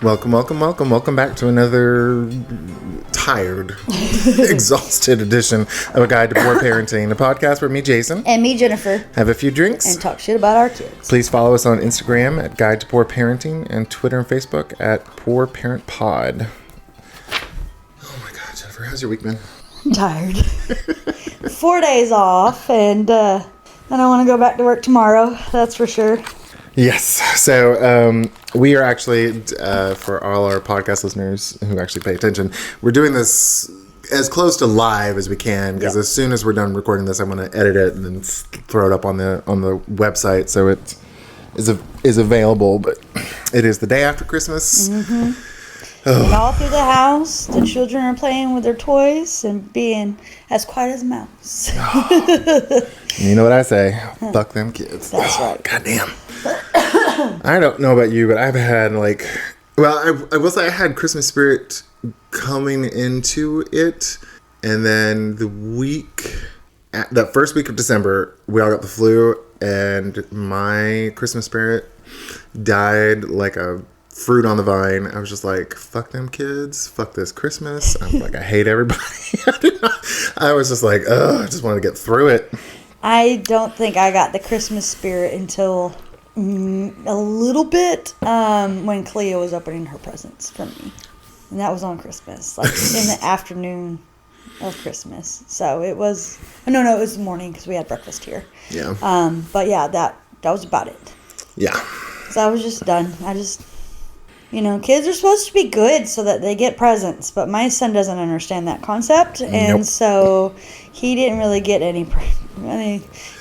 Welcome back to another tired, exhausted edition of A Guide to Poor Parenting, the podcast where me, Jason, and me, Jennifer, have a few drinks and talk shit about our kids. Please follow us on Instagram at Guide to Poor Parenting and Twitter and Facebook at Poor Parent Pod. Oh my God, Jennifer, how's your week been? I'm tired. 4 days off, and I don't want to go back to work tomorrow, that's for sure. Yes. So we are actually, for all our podcast listeners who actually pay attention, we're doing this as close to live as we can, because as soon as we're done recording this, I'm going to edit it and then throw it up on the website so it is available. But it is the day after Christmas. Mm-hmm. Oh. And all through the house, the children are playing with their toys and being as quiet as a mouse. You know what I say? Fuck them kids. That's right. Goddamn. I don't know about you, but I've had I will say I had Christmas spirit coming into it, and then that first week of December, we all got the flu, and my Christmas spirit died like a fruit on the vine. I was just like, fuck them kids, fuck this Christmas. I'm like, I hate everybody. I was just like, I just wanted to get through it. I don't think I got the Christmas spirit until a little bit when Cleo was opening her presents for me, and that was on Christmas, like in the afternoon of Christmas. So it was it was the morning because we had breakfast here. Yeah. But yeah, that was about it. Yeah. So I was just done. Kids are supposed to be good so that they get presents, but my son doesn't understand that concept, and so he didn't really get any.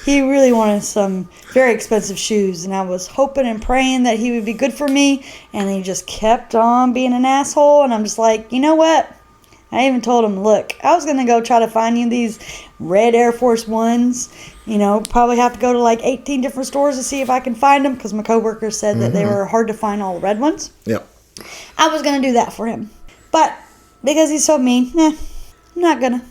He really wanted some very expensive shoes, and I was hoping and praying that he would be good for me, and he just kept on being an asshole, and I'm just like, you know what? I even told him, look, I was going to go try to find you these red Air Force Ones, probably have to go to like 18 different stores to see if I can find them, because my coworker said that they were hard to find, all the red ones. Yep. I was going to do that for him, but because he's so mean, I'm not going to.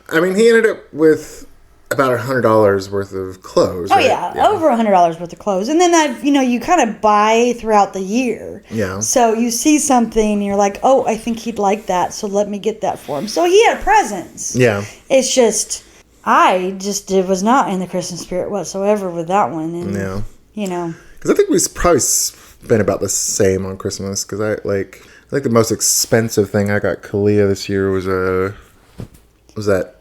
I mean, he ended up with about $100 worth of clothes. Oh, right? yeah, over $100 worth of clothes. And then you kind of buy throughout the year. Yeah. So you see something and you're like, oh, I think he'd like that, so let me get that for him. So he had presents. Yeah. It's just, I was not in the Christmas spirit whatsoever with that one. And, because I think we probably spent about the same on Christmas, because I think the most expensive thing I got Kalia this year was that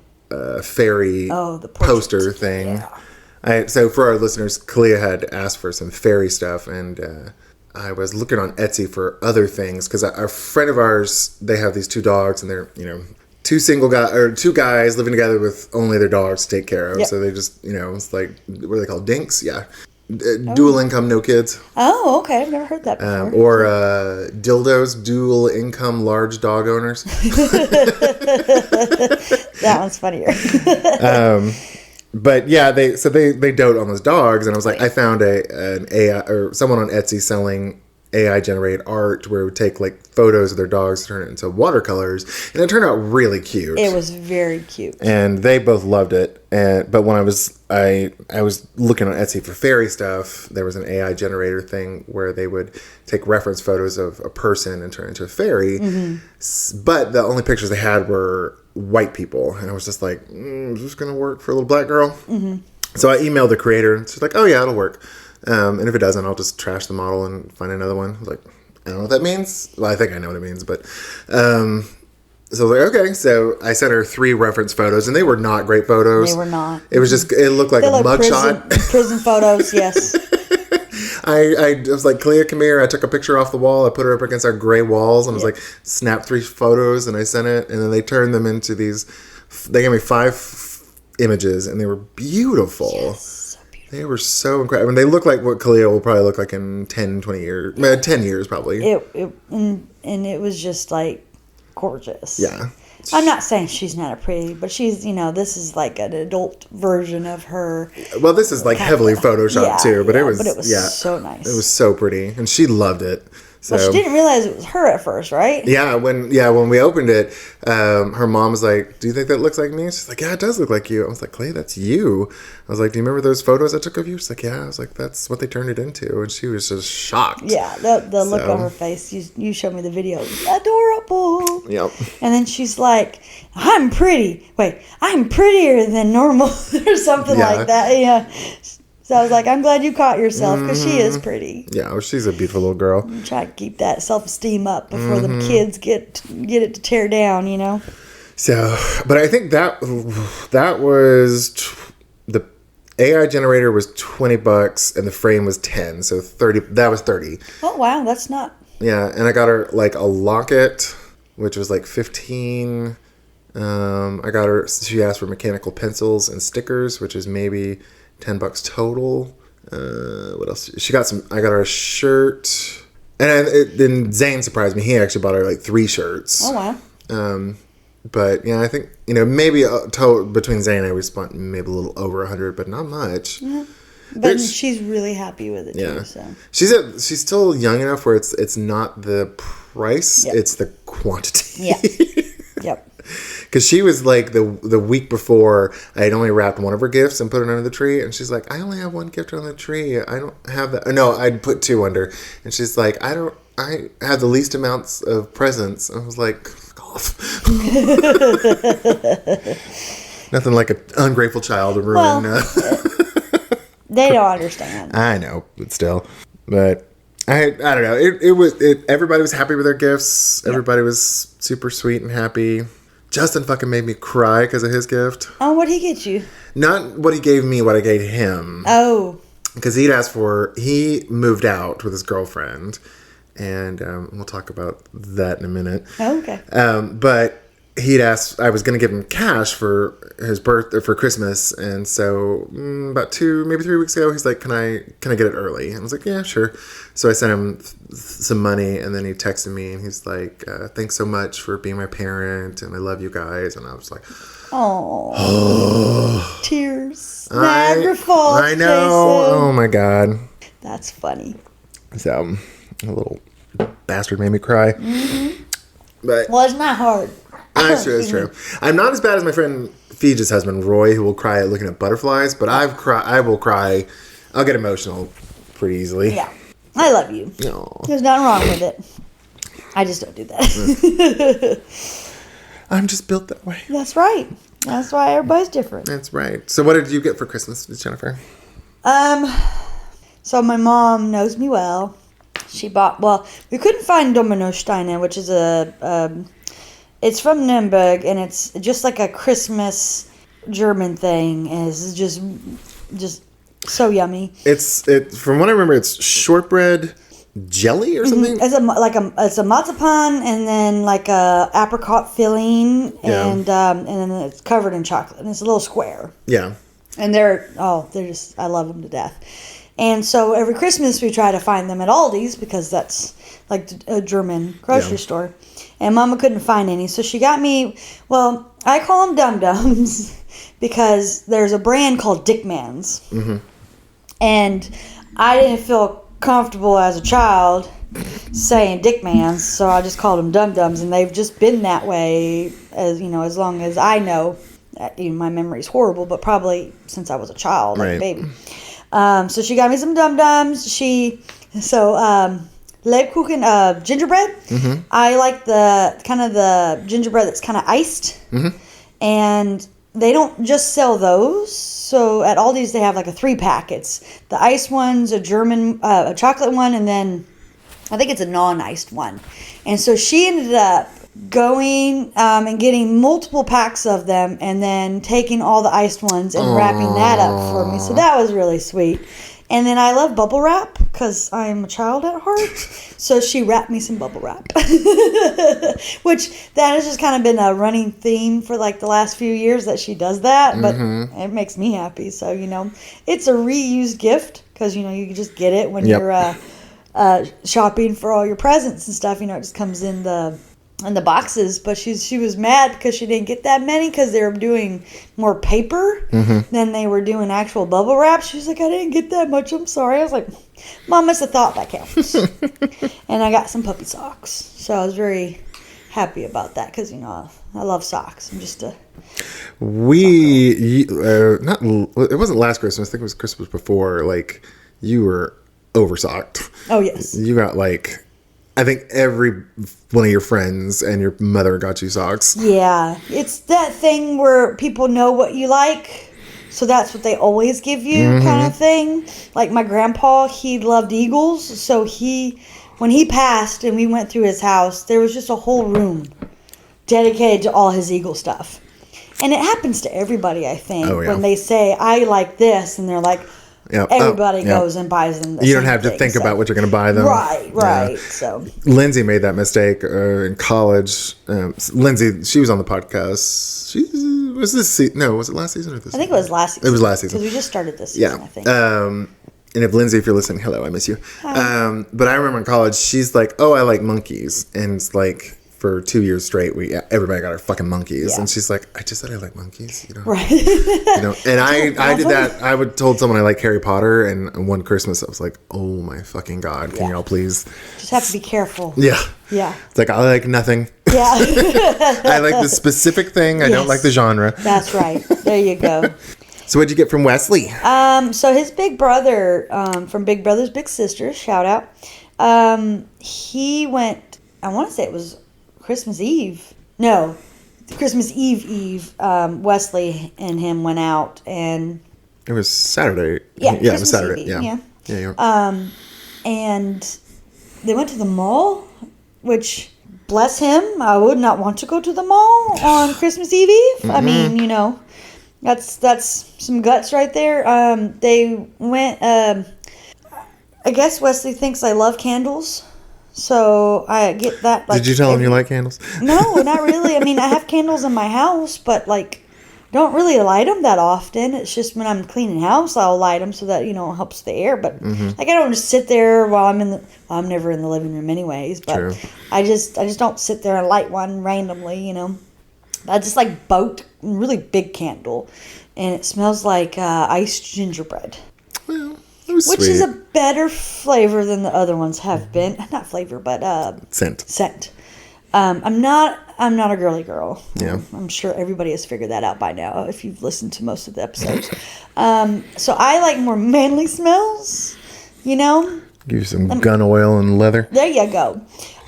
fairy poster thing. Yeah. So for our listeners, Kalia had asked for some fairy stuff, and I was looking on Etsy for other things, because a friend of ours, they have these two dogs, and they're two guys living together with only their dogs to take care of. Yep. So they just it's like, what are they called, dinks? Yeah. Dual income, no kids. Oh, okay. I've never heard that before. Or dildos, dual income, large dog owners. That one's funnier. But yeah, they dote on those dogs, and I was like, I found an AI or someone on Etsy selling AI generated art where it would take like photos of their dogs, turn it into watercolors, and it turned out really cute. It was very cute, and they both loved it. But when I was looking on Etsy for fairy stuff, there was an AI generator thing where they would take reference photos of a person and turn it into a fairy. Mm-hmm. But the only pictures they had were white people, and I was just like, is this gonna work for a little black girl? Mm-hmm. So I emailed the creator, and she's like, oh yeah, it'll work. And if it doesn't, I'll just trash the model and find another one. I was like, I don't know what that means. Well, I think I know what it means, but so I was like, okay. So I sent her 3 reference photos, and they were not great photos. They were not. It was just, it looked like a mugshot. Prison photos, yes. I was like, Clea, come here. I took a picture off the wall. I put her up against our gray walls, and I was like, snap 3 photos, and I sent it. And then they turned them into these, they gave me 5 images, and they were beautiful. Yes. They were so incredible. I mean, they look like what Kalia will probably look like in 10, 20 years. 10 years, probably. And it was just, like, gorgeous. Yeah. I'm not saying she's not a pretty, but she's, this is like an adult version of her. Well, this is, like, heavily Photoshopped, too. But it was so nice. It was so pretty. And she loved it. So But she didn't realize it was her at first, right? yeah, when we opened it, her mom was like, "Do you think that looks like me?" She's like, "Yeah, it does look like you." I was like, "Clay, that's you." I was like, "Do you remember those photos I took of you?" She's like, "Yeah." I was like, "That's what they turned it into," and she was just shocked. Yeah, the look on her face. You showed me the video. Adorable. Yep. And then she's like, "I'm pretty. Wait, I'm prettier than normal," or something like that. Yeah. So I was like, I'm glad you caught yourself because she is pretty. Yeah, well, she's a beautiful little girl. Try to keep that self-esteem up before the kids get it to tear down, you know. So, but I think that was the AI generator was $20 and the frame was 10, so 30. That was 30. Oh wow, that's not. Yeah, and I got her like a locket, which was like 15. I got her. She asked for mechanical pencils and stickers, which is maybe $10 total. What else? She got some. I got her a shirt, and then Zane surprised me. He actually bought her like 3 shirts. Oh wow. But yeah, I think maybe between Zane and I we spent maybe a little over 100, but not much. Yeah. But she's really happy with it too. So she's still young enough where it's not the price, it's the quantity. Yeah. Yep. Because she was like the week before, I had only wrapped one of her gifts and put it under the tree, and she's like, I only have one gift on the tree. I don't have that. No, I'd put 2 under, and she's like, I have the least amounts of presents. I was like, off. Nothing like an ungrateful child to ruin. They don't understand. I know, but still, I don't know. Everybody was happy with their gifts. Yep. Everybody was super sweet and happy. Justin fucking made me cry because of his gift. Oh, what'd he get you? Not what he gave me, what I gave him. Oh. Because he moved out with his girlfriend. And we'll talk about that in a minute. Oh, okay. But he'd asked, I was going to give him cash for his birthday, for Christmas. And so about 2, maybe 3 weeks ago, he's like, can I get it early? And I was like, yeah, sure. So I sent him some money, and then he texted me and he's like, thanks so much for being my parent. And I love you guys. And I was like, oh, tears. Niagara Falls. I know. Jason. Oh my God. That's funny. So a little bastard made me cry. Mm-hmm. But well, it's not hard. That's true. That's true. I'm not as bad as my friend Feege's husband Roy, who will cry at looking at butterflies. But I will cry. I'll get emotional pretty easily. Yeah, I love you. Aww. There's nothing wrong with it. I just don't do that. I'm just built that way. That's right. That's why everybody's different. That's right. So, what did you get for Christmas, Jennifer? So my mom knows me well. She bought. Well, we couldn't find Dominosteine, which is it's from Nuremberg, and it's just like a Christmas German thing. And it's just so yummy. It's from what I remember, it's shortbread jelly or something. Mm-hmm. It's a marzipan and then like a apricot filling, and then it's covered in chocolate, and it's a little square. Yeah. And they're just, I love them to death. And so every Christmas we try to find them at Aldi's because that's like a German grocery store. And Mama couldn't find any. So she got me, well, I call them Dum Dums because there's a brand called Dickman's. Mm-hmm. And I didn't feel comfortable as a child saying Dickman's, so I just called them Dum Dums. And they've just been that way as long as I know. My memory's horrible, but probably since I was a child, like a baby. So she got me some Dum Dums. Lebkuchen, gingerbread. Mm-hmm. I like the gingerbread that's kind of iced. Mm-hmm. And they don't just sell those. So at Aldi's they have like a 3-pack. It's the iced ones, a chocolate one, and then I think it's a non-iced one. And so she ended up going and getting multiple packs of them and then taking all the iced ones and wrapping that up for me. So that was really sweet. And then I love bubble wrap because I'm a child at heart. So she wrapped me some bubble wrap. Which that has just kind of been a running theme for like the last few years that she does that. But it makes me happy. So, it's a reused gift because, you can just get it when you're shopping for all your presents and stuff. It just comes in the boxes, but she was mad because she didn't get that many because they were doing more paper than they were doing actual bubble wrap. She was like, I didn't get that much. I'm sorry. I was like, Mom, it's the thought that counts. And I got some puppy socks. So I was very happy about that because, I love socks. I'm just a... It wasn't last Christmas. I think it was Christmas before. Like, you were oversocked. Oh, yes. You got, like... I think every one of your friends and your mother got you socks. Yeah. It's that thing where people know what you like, so that's what they always give you kind of thing. Like my grandpa, he loved eagles, so when he passed and we went through his house, there was just a whole room dedicated to all his eagle stuff. And it happens to everybody, I think, when they say, I like this, and they're like... Yep. Everybody goes and buys them. You don't have to think about what you're going to buy them. Right. Yeah. So Lindsay made that mistake in college. Lindsay, she was on the podcast. Was it last season or this season? I think it was last season. It was last season. Because we just started this season, I think. And if Lindsay, if you're listening, hello, I miss you. But I remember in college, she's like, oh, I like monkeys. And it's like... For 2 years straight, everybody got our fucking monkeys, and she's like, "I just said I like monkeys, right?" And I did that. I told someone I like Harry Potter, and one Christmas I was like, "Oh my fucking god, can y'all please?" Just have to be careful. Yeah. It's like I like nothing. Yeah. I like the specific thing. I don't like the genre. That's right. There you go. So what'd you get from Wesley? So his big brother, from Big Brothers Big Sisters, shout out. He went. I want to say it was Christmas Eve. No, Christmas Eve. Wesley and him went out, and it was Saturday. Yeah, it was Saturday. Eve, yeah. And they went to the mall, which bless him, I would not want to go to the mall on Christmas Eve. I mean, that's some guts right there. They went. I guess Wesley thinks I love candles. So I get that. Did you tell him you like candles? No, not really. I mean, I have candles in my house, but don't really light them that often. It's just when I'm cleaning house, I'll light them so that it helps the air. But I don't just sit there while I'm never in the living room anyways. But true. I just don't sit there and light one randomly. I just really big candle, and it smells like iced gingerbread. Well. Which is a better flavor than the other ones have been. Not flavor, but scent. I'm not a girly girl. Yeah. I'm sure everybody has figured that out by now if you've listened to most of the episodes. So I like more manly smells. Give you some gun oil and leather. There you go.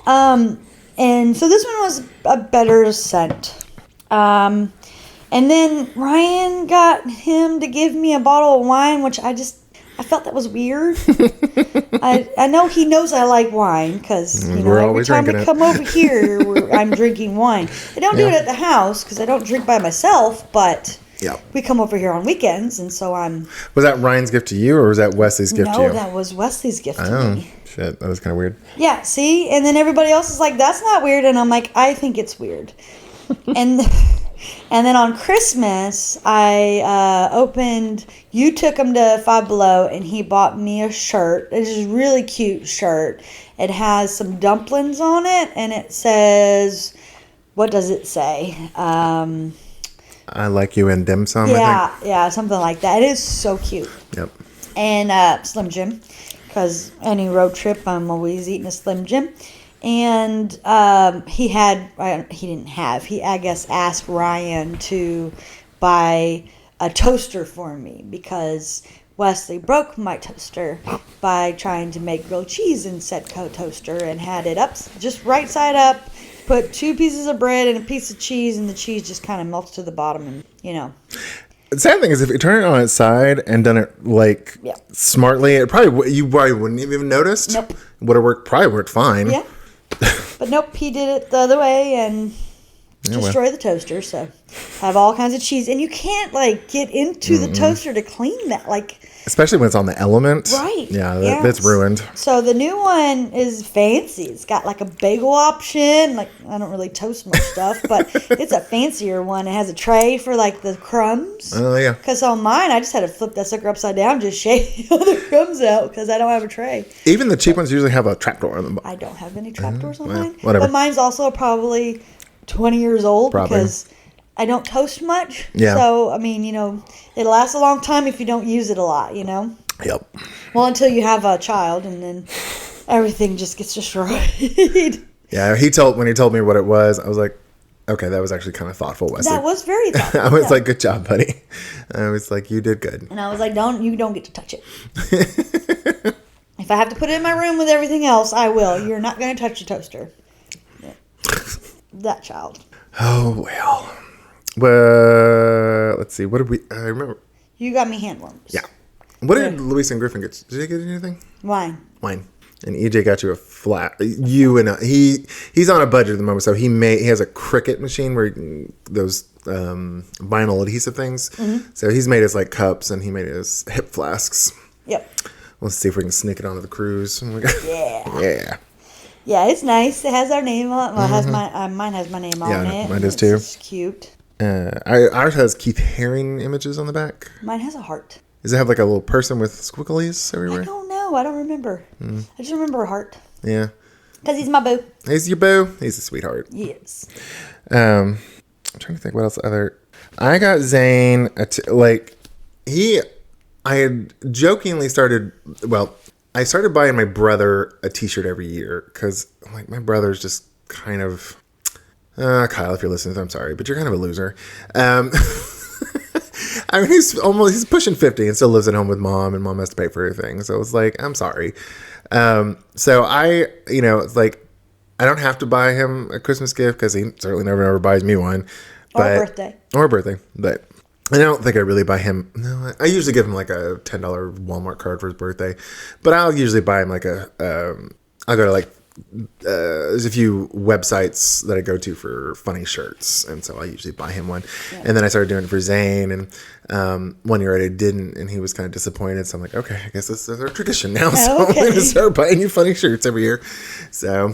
And so this one was a better scent. And then Ryan got him to give me a bottle of wine, which I felt that was weird. I know he knows I like wine because every time we come over here, I'm drinking wine. I don't do it at the house because I don't drink by myself, but we come over here on weekends, and so I'm... Was that Ryan's gift to you, or was that Wesley's gift to you? No, that was Wesley's gift to me. Shit, that was kind of weird. Yeah, see? And then everybody else is like, that's not weird, and I'm like, I think it's weird. And then on Christmas, you took him to Five Below, and he bought me a shirt. It's a really cute shirt. It has some dumplings on it, and it says, what does it say? I like you in dim sum, I think. Yeah, something like that. It is so cute. Yep. And Slim Jim, because any road trip, I'm always eating a Slim Jim. And he asked Ryan to buy a toaster for me because Wesley broke my toaster by trying to make grilled cheese in said toaster and had it up just right side up, put 2 pieces of bread and a piece of cheese, and the cheese just kind of melts to the bottom, and The sad thing is, if you turn it on its side and done it smartly, you probably wouldn't even noticed. Nope. Would have probably worked fine. Yeah. But nope, he did it the other way and destroy the toaster. So have all kinds of cheese, and you can't get into the toaster to clean that. Especially when it's on the element. Right. Yeah, that's ruined. So the new one is fancy. It's got a bagel option. I don't really toast much stuff, but it's a fancier one. It has a tray for the crumbs. Oh, yeah. Because on mine, I just had to flip that sucker upside down, just shake all the crumbs out because I don't have a tray. Even the cheap ones usually have a trapdoor on them. I don't have any trapdoors on mine. Whatever. But mine's also probably 20 years old probably. Because I don't toast much. Yeah. So, I mean, it'll last a long time if you don't use it a lot, Yep. Well, until you have a child, and then everything just gets destroyed. Yeah, when he told me what it was, I was like, okay, that was actually kind of thoughtful, Wesley. That was very thoughtful. I was like, good job, buddy. I was like, you did good. And I was like, you don't get to touch it. If I have to put it in my room with everything else, I will. You're not going to touch the toaster. Yeah. That child. Oh, well, let's see. What did I remember. You got me handworms. Yeah. What did Luis and Griffin get? Did they get anything? Wine. And EJ got you a flat. He's on a budget at the moment, so he has a Cricut machine where those vinyl adhesive things. Mm-hmm. So he's made his like cups, and he made his hip flasks. Yep. Let's see if we can sneak it onto the cruise. Oh my God. Yeah. Yeah, it's nice. It has our name on it. Well, mine has my name on it. Mine does too. It's cute. Ours has Keith Haring images on the back. Mine has a heart. Does it have like a little person with squigglies everywhere? I don't know. I don't remember. I just remember a heart. Yeah. Because he's my boo. He's your boo. He's a sweetheart. Yes. I'm trying to think what else I got Zane I had jokingly started I started buying my brother a t-shirt every year because like my brother's just kind of Kyle, if you're listening, I'm sorry, but you're kind of a loser. I mean, he's pushing 50 and still lives at home with mom, and mom has to pay for everything. So it's like, I'm sorry. So it's like, I don't have to buy him a Christmas gift because he certainly never buys me one. Or a birthday. But I don't think I really buy him. No, I usually give him like a $10 Walmart card for his birthday. But I'll usually buy him like I'll go to like, there's a few websites that I go to for funny shirts, and so I usually buy him one. Yeah. And then I started doing it for Zane, and 1 year I didn't, and he was kind of disappointed. So I'm like, okay, I guess this is our tradition now. So I'm going to start buying you funny shirts every year. So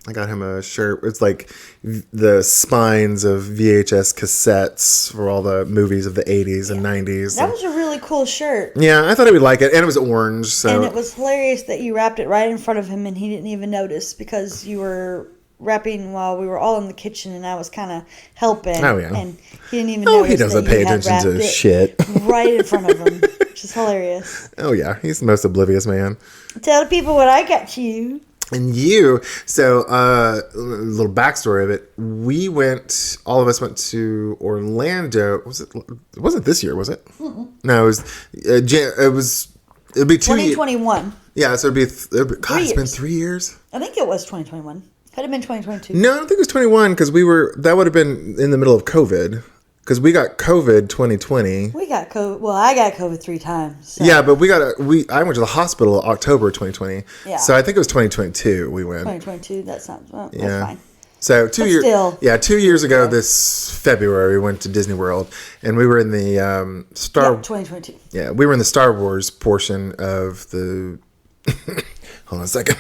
I got him a shirt. It's like the spines of VHS cassettes for all the movies of the 80s and 90s. That was a really cool shirt. Yeah, I thought he would like it. And it was orange. So. And it was hilarious that you wrapped it right in front of him and he didn't even notice because you were wrapping while we were all in the kitchen and I was kind of helping. Oh, yeah. And he didn't even notice. He doesn't pay attention to shit. Right in front of him, which is hilarious. Oh, yeah. He's the most oblivious man. Tell the people what I got you. And so a little backstory of it. All of us went to Orlando. It wasn't this year, was it? Mm-mm. No, it was, it'd be 2021. Yeah, so it's been 3 years. I think it was 2021. Could have been 2022. No, I don't think it was 21 because that would have been in the middle of COVID. Because we got COVID 2020. We got COVID. Well, I got COVID 3 times. So. Yeah, but I went to the hospital October 2020. Yeah. So I think it was 2022 we went. 2022, that sounds, that's fine. So 2 years. Still. Yeah, 2 years ago this February we went to Disney World and we were in the 2022. Yeah, we were in the Star Wars portion of the. Hold on a second.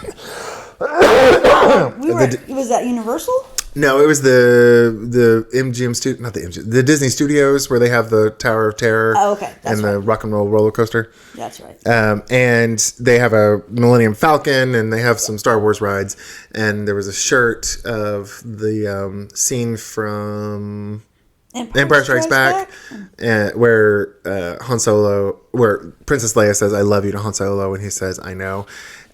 Was that Universal? No, it was the MGM not the MGM, the Disney Studios where they have the Tower of Terror. Oh, okay. That's the Rock and Roll roller coaster. That's right. And they have a Millennium Falcon and they have some Star Wars rides. And there was a shirt of the scene from Empire Strikes Back, where Han Solo, where Princess Leia says, "I love you" to Han Solo, and he says, "I know."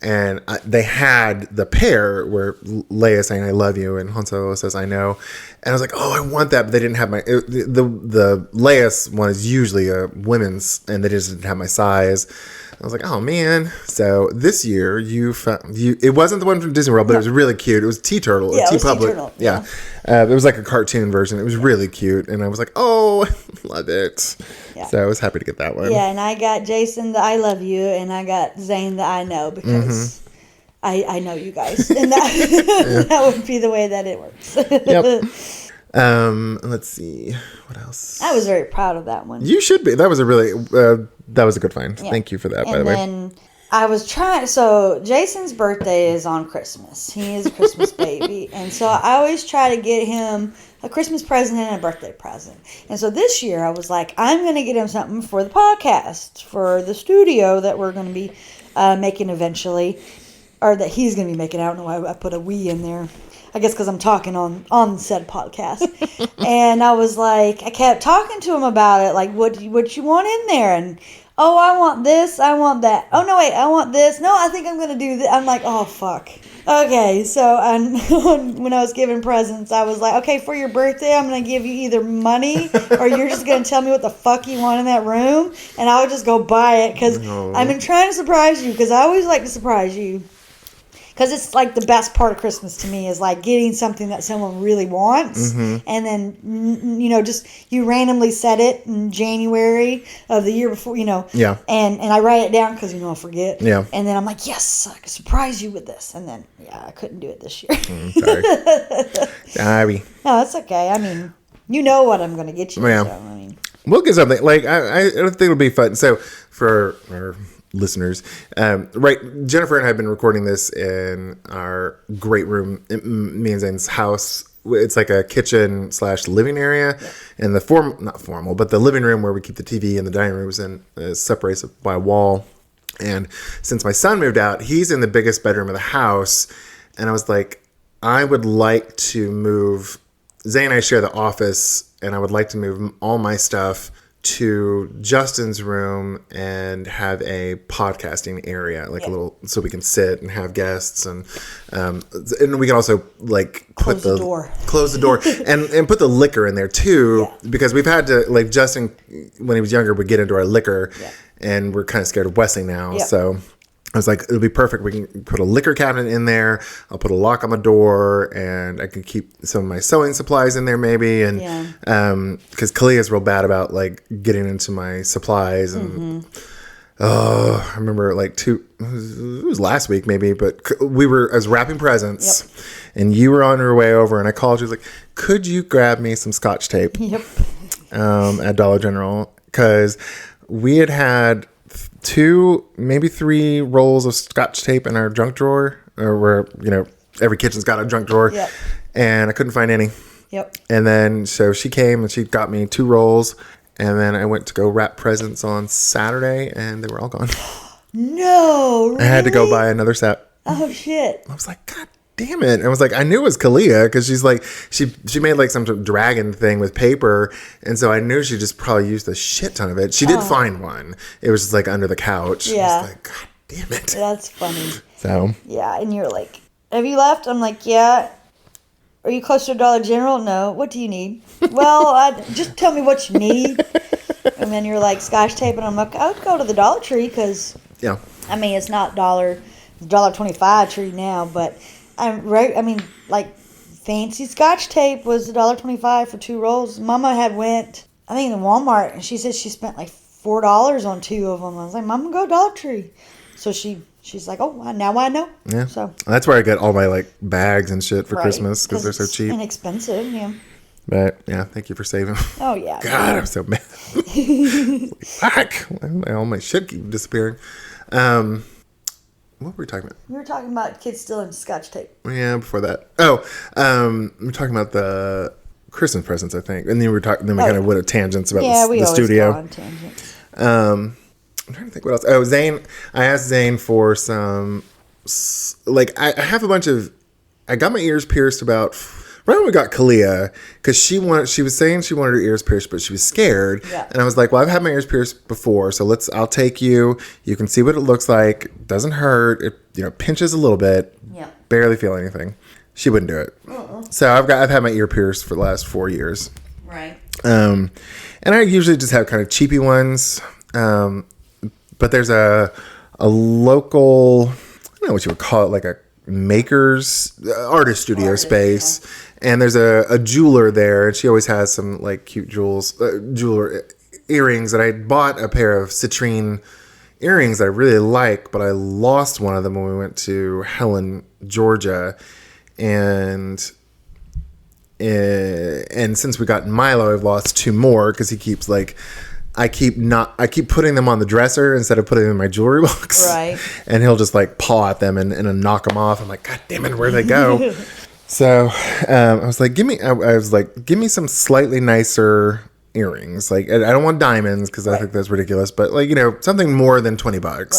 And they had the pair where Leia saying "I love you" and Han Solo says "I know," and I was like, "Oh, I want that," but they didn't have the Leia one is usually a women's, and they just didn't have my size. I was like, "Oh man!" So this year it wasn't the one from Disney World, but it was really cute. It was T-Turtle, T-Public, yeah. It was like a cartoon version. It was really cute, and I was like, "Oh, love it." Yeah. So I was happy to get that one. Yeah, and I got Jason the "I love you," and I got Zane the "I know" because I know you guys, and that that would be the way that it works. Yep. Let's see what else. I was very proud of that one. You should be. That was a good find. Yeah. Thank you for that. By the way. And then I was trying. So Jason's birthday is on Christmas. He is a Christmas baby, and so I always try to get him a Christmas present and a birthday present. And so this year I was like, I'm going to get him something for the podcast, for the studio that we're going to be making eventually, or that he's going to be making. I don't know why I put a "we" in there. I guess because I'm talking on said podcast. And I was like, I kept talking to him about it, like, what you want in there? And Oh, I want this. I want that. Oh, no, wait. I want this. No, I think I'm going to do this. I'm like, oh, fuck. Okay, so when I was giving presents, I was like, okay, for your birthday, I'm going to give you either money or you're just going to tell me what the fuck you want in that room, and I'll just go buy it because I've been trying to surprise you because I always like to surprise you. Because it's like the best part of Christmas to me is like getting something that someone really wants. And then, just you randomly set it in January of the year before, Yeah. And I write it down because, I'll forget. Yeah. And then I'm like, yes, I can surprise you with this. And then, I couldn't do it this year. Sorry. No, it's okay. I mean, you know what I'm going to get you. Yeah. So, I mean. We'll get something. Like, I don't think it'll be fun. So, for our listeners, right, Jennifer and I have been recording this in our great room, me and Zane's house. It's like a kitchen / living area, and the not formal, but the living room where we keep the TV and the dining room is in separates by a wall. And since my son moved out, he's in the biggest bedroom of the house, and I was like, I would like to move. Zane and I share the office, and I would like to move all my stuff to Justin's room and have a podcasting area, like a little, so we can sit and have guests, and we can also like close the door and put the liquor in there too, because we've had to, like, Justin when he was younger would get into our liquor, and we're kind of scared of Wesley now, so I was like, it'll be perfect. We can put a liquor cabinet in there. I'll put a lock on the door, and I can keep some of my sewing supplies in there maybe. And because Kalia's real bad about like getting into my supplies. And I remember like it was last week maybe, but I was wrapping presents, and you were on your way over, and I called you. I was like, could you grab me some Scotch tape? At Dollar General, because we had 2, maybe 3 rolls of Scotch tape in our junk drawer, or where, every kitchen's got a junk drawer, and I couldn't find any. And then, so she came and she got me 2 rolls, and then I went to go wrap presents on Saturday, and they were all gone. No, really? I had to go buy another set. Oh, shit. I was like, God damn it. I was like, I knew it was Kalia, because she's like, she made like some sort of dragon thing with paper, and so I knew she just probably used a shit ton of it. She did find one. It was just like under the couch. I was like, God damn it. That's funny. So. Yeah, and you're like, have you left? I'm like, yeah. Are you close to Dollar General? No. What do you need? Well, just tell me what you need. And then you're like, Scotch tape, and I'm like, I would go to the Dollar Tree, because, I mean, it's not $1.25 tree now, but like fancy Scotch tape was $1.25 for 2 rolls. Mama had went, I think, in Walmart, and she said she spent like $4 on 2 of them. I was like, Mama, go Dollar Tree. So she's like, oh, now I know. Yeah. So that's where I get all my like bags and shit for Christmas, because they're so cheap. Inexpensive, But yeah, thank you for saving. Oh yeah. God, I'm so mad. Fuck, all my shit keep disappearing. What were we talking about? We were talking about kids stealing Scotch tape. Yeah, before that. Oh, we're talking about the Christmas presents, I think. And then we kind of went at tangents about the studio. Yeah, we always go on tangents. I'm trying to think what else. Oh, Zane. I asked Zane for some, like, I have a bunch of, I got my ears pierced about, right when we got Kalia, because she was saying she wanted her ears pierced, but she was scared. Yeah. And I was like, well, I've had my ears pierced before, so I'll take you. You can see what it looks like. It doesn't hurt. It pinches a little bit. Yeah. Barely feel anything. She wouldn't do it. So I've had my ear pierced for the last 4 years. Right. And I usually just have kind of cheapy ones. But there's a local, I don't know what you would call it, like a maker's artist studio space. Yeah. And there's a jeweler there, and she always has some like cute jeweler earrings. And I bought a pair of citrine earrings that I really like, but I lost one of them when we went to Helen, Georgia. And since we got Milo, I've lost 2 more, because he keeps like, I keep putting them on the dresser instead of putting them in my jewelry box. Right. And he'll just like paw at them and knock them off. I'm like, God damn it, where'd they go? So I was like, give me some slightly nicer earrings. Like, I don't want diamonds, because I think that's ridiculous, but like, something more than $20. Right.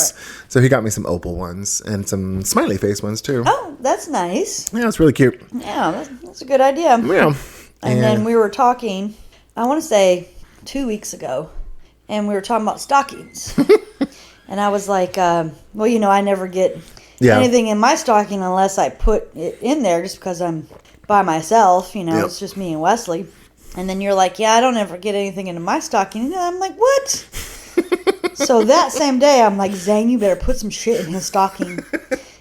So he got me some opal ones and some smiley face ones too. Oh, that's nice. Yeah, it's really cute. Yeah, that's a good idea. Yeah. And then we were talking, I want to say 2 weeks ago, and we were talking about stockings. And I was like, well, you know, I never get anything in my stocking unless I put it in there just because I'm by myself. You know, it's just me and Wesley. And then you're like, yeah, I don't ever get anything into my stocking. And I'm like, what? So that same day, I'm like, Zane, you better put some shit in his stocking.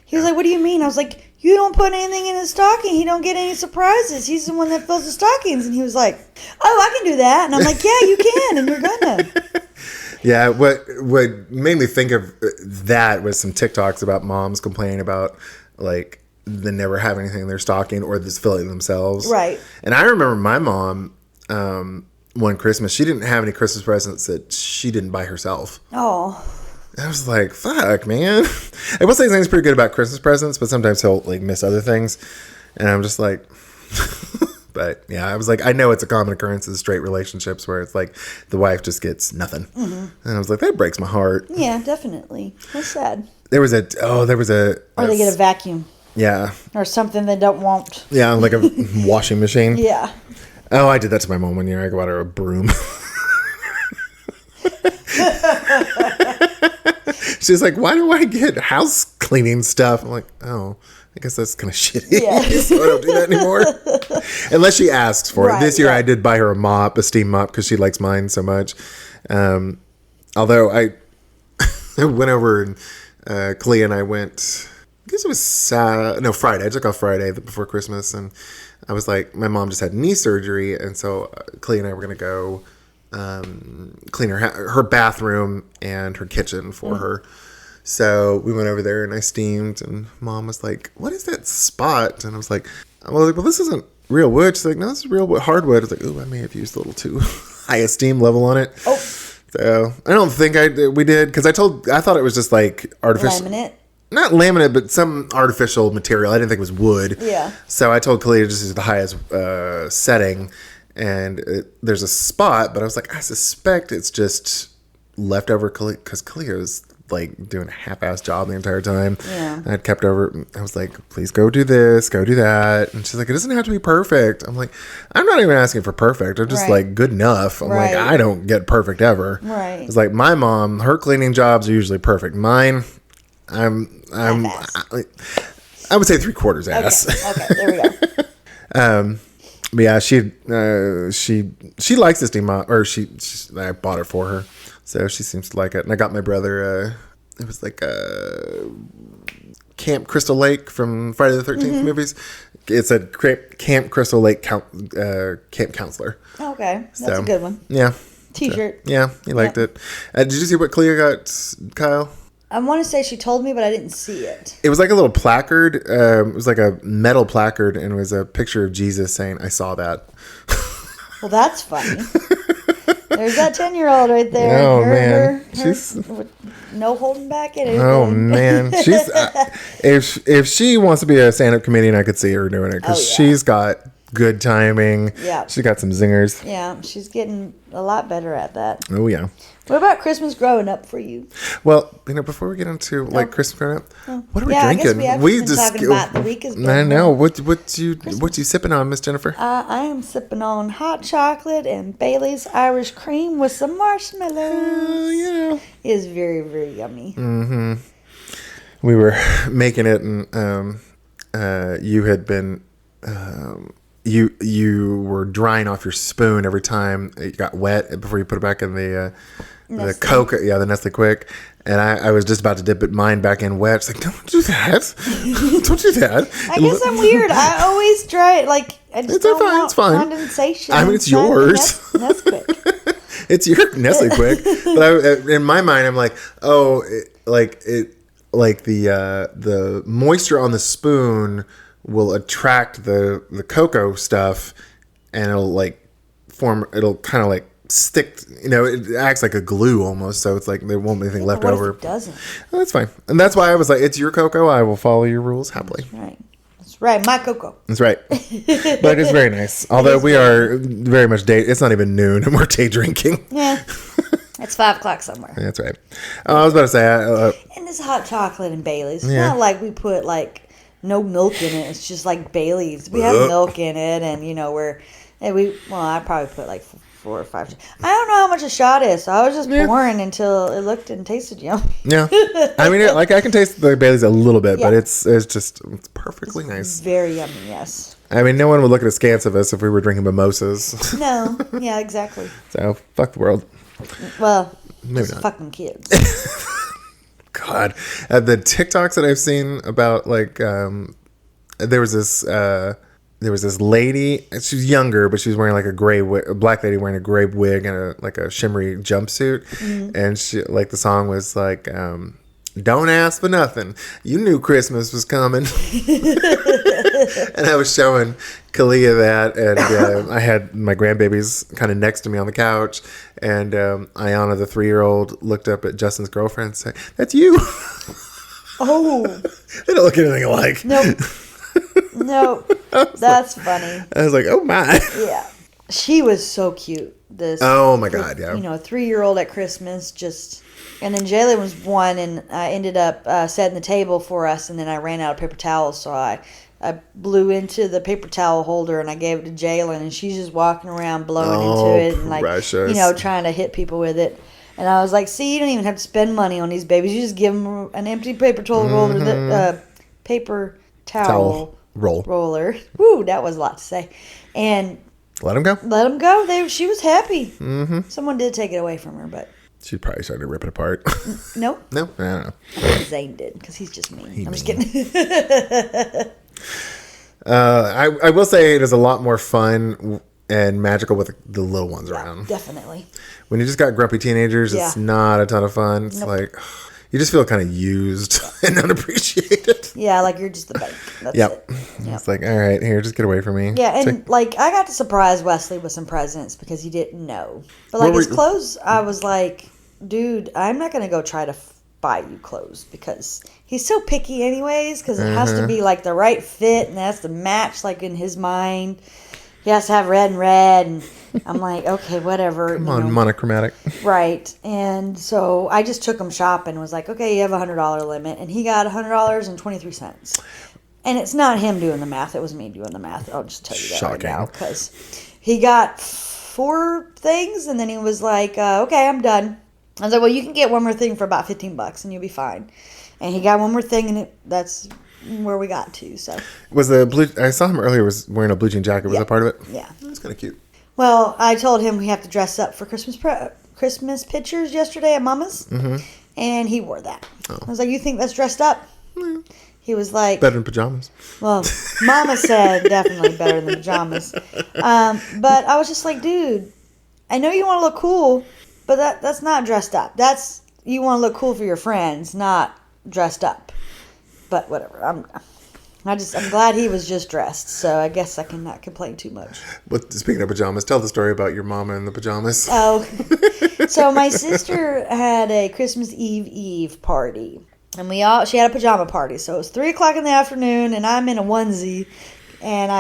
He was like, what do you mean? I was like, you don't put anything in his stocking. He don't get any surprises. He's the one that fills the stockings. And he was like, oh, I can do that. And I'm like, yeah, you can, and you're gonna. Yeah, what made me think of that was some TikToks about moms complaining about, like, they never have anything in their stocking or just fill it themselves. Right. And I remember my mom, one Christmas, she didn't have any Christmas presents that she didn't buy herself. Oh. I was like, fuck, man. I will say Zane's pretty good about Christmas presents, but sometimes he'll, like, miss other things. And I'm just like... But, yeah, I was like, I know it's a common occurrence in straight relationships where it's like the wife just gets nothing. Mm-hmm. And I was like, that breaks my heart. Yeah, definitely. That's sad. There was a... Or they get a vacuum. Yeah. Or something they don't want. Yeah, like a washing machine. Yeah. Oh, I did that to my mom one year. I got her a broom. She's like, why do I get house cleaning stuff? I'm like, oh, I guess that's kind of shitty. Yeah. So I don't do that anymore. Unless she asks for it. This year I did buy her a steam mop, because she likes mine so much. Although I went over and Kalia and I went, I guess it was Friday. I took off Friday before Christmas, and I was like, my mom just had knee surgery, and so Kalia and I were going to go clean her bathroom and her kitchen for her. So we went over there and I steamed, and Mom was like, what is that spot? And I was like, well, this isn't real wood. She's like, no, this is real hardwood. I was like, ooh, I may have used a little too high a steam level on it. Oh. So I don't think we did, because I thought it was just like artificial. Laminate? Not laminate, but some artificial material. I didn't think it was wood. Yeah. So I told Kalia to just use the highest setting. And there's a spot, but I was like, I suspect it's just leftover because Kalia was like doing a half-ass job the entire time. Yeah. I'd kept over. I was like, please go do this, go do that. And she's like, it doesn't have to be perfect. I'm like, I'm not even asking for perfect. I'm just like good enough. I'm like, I don't get perfect ever. Right. It's like my mom, her cleaning jobs are usually perfect. Mine, I would say 3/4 ass. Okay, there we go. But yeah, she likes this steam mop, or I bought it for her, so she seems to like it. And I got my brother, it was like Camp Crystal Lake from Friday the 13th movies. It's a Camp Crystal Lake camp counselor. Okay, that's a good one. Yeah. T-shirt. So, yeah, he liked it. Did you see what Clea got, Kyle? I want to say she told me, but I didn't see it. It was like a little placard. It was like a metal placard, and it was a picture of Jesus saying, I saw that. Well, that's funny. There's that 10-year-old right there. Oh, man. She's no holding back at anything. Oh, man. She's if she wants to be a stand-up comedian, I could see her doing it, because she's got good timing. Yeah. She got some zingers. Yeah, she's getting a lot better at that. Oh, yeah. What about Christmas growing up for you? Well, before we get into Christmas growing up, what are we drinking? I guess we have been talking about the week has been. I know. What you sipping on, Miss Jennifer? I am sipping on hot chocolate and Bailey's Irish cream with some marshmallows. Yeah. It is very, very yummy. Mm-hmm. We were making it, and you had been. You were drying off your spoon every time it got wet before you put it back in the coco, the Nestle Quick, and I was just about to dip mine back in wet. It's like, don't do that, don't do that. I guess I'm weird. I always dry it I just don't want it's fine. Condensation. I mean, it's yours. It's your Nestle Quick, but in my mind, I'm like, the moisture on the spoon will attract the cocoa stuff, and it'll kind of stick, it acts like a glue almost, so it's like there won't be anything left over. If it doesn't? Well, that's fine. And that's why I was like, it's your cocoa, I will follow your rules happily. That's right, my cocoa. That's right. But it's very nice, although we are very much it's not even noon and we're day drinking. Yeah. It's 5 o'clock somewhere. That's right. I was about to say and this hot chocolate and Bailey's, it's not like we put no milk in it. It's just like Bailey's. We have milk in it, and I probably put 4 or 5. I don't know how much a shot is, so I was just pouring until it looked and tasted yum. Yeah. I mean, I can taste the Bailey's a little bit, but it's perfectly nice. Very yummy, yes. I mean, no one would look at askance of us if we were drinking mimosas. No. Yeah, exactly. So, fuck the world. Well, maybe just not. fucking kids. God. The TikToks that I've seen about, like, there was this lady. She was younger, but she was wearing like a black lady wearing a gray wig and a shimmery jumpsuit. Mm-hmm. And she, like, the song was like, "Don't ask for nothing. You knew Christmas was coming." And I was showing Kalia that, and I had my grandbabies kind of next to me on the couch, and Ayana, the 3-year-old, looked up at Justin's girlfriend and said, "That's you." Oh. They don't look anything alike. Nope. No, that's funny. I was like, oh my. Yeah. She was so cute. Oh my God, yeah. You know, a 3-year-old at Christmas, and then Jalen was 1, and I ended up setting the table for us, and then I ran out of paper towels, so I blew into the paper towel holder, and I gave it to Jalen, and she's just walking around blowing into it, and like, trying to hit people with it. And I was like, see, you don't even have to spend money on these babies. You just give them an empty paper towel roller, paper towel roller. Woo, that was a lot to say. And let them go. Let them go. She was happy. Mm-hmm. Someone did take it away from her, but she probably started to rip it apart. No, I don't know. I think Zane did because he's just mean. I'm just kidding. I will say it is a lot more fun and magical with the little ones around. Definitely. When you just got grumpy teenagers, it's not a ton of fun. It's like you just feel kind of used and unappreciated. Yeah, like you're just the bank. That's it. It's like, all right, here, just get away from me. Yeah, and like I got to surprise Wesley with some presents because he didn't know. But like his clothes, I was like, dude, I'm not going to go try to buy you clothes because he's so picky anyways because it has to be like the right fit and it has to match like in his mind. He has to have red, and I'm like, okay, whatever. Come on, monochromatic. Right. And so I just took him shopping and was like, okay, you have a $100 limit. And he got $100.23. And it's not him doing the math. It was me doing the math. I'll just tell you that right now. Because he got 4 things, and then he was like, okay, I'm done. I was like, well, you can get one more thing for about $15, and you'll be fine. And he got one more thing, and that's where we got to. So was I saw him earlier was wearing a blue jean jacket. Was that part of it? Yeah. That's kind of cute. Well, I told him we have to dress up for Christmas pictures yesterday at Mama's, and he wore that. Oh. I was like, you think that's dressed up? Mm. He was like... better than pajamas. Well, Mama said definitely better than pajamas. But I was just like, dude, I know you want to look cool, but that's not dressed up. You want to look cool for your friends, not dressed up. But whatever. I'm glad he was just dressed, so I guess I cannot complain too much. But speaking of pajamas, tell the story about your mama and the pajamas. Oh, so my sister had a Christmas Eve party, and she had a pajama party. So it was 3:00 in the afternoon, and I'm in a onesie, and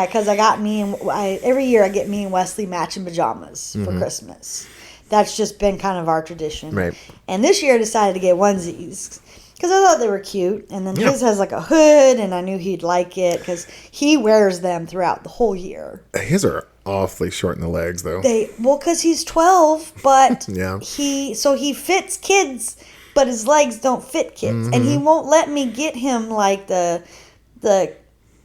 every year I get me and Wesley matching pajamas for Christmas. That's just been kind of our tradition. Right. And this year I decided to get onesies. Because I thought they were cute. And then his has like a hood, and I knew he'd like it because he wears them throughout the whole year. His are awfully short in the legs, though. Because he's 12, but yeah. he fits kids, but his legs don't fit kids. Mm-hmm. And he won't let me get him like the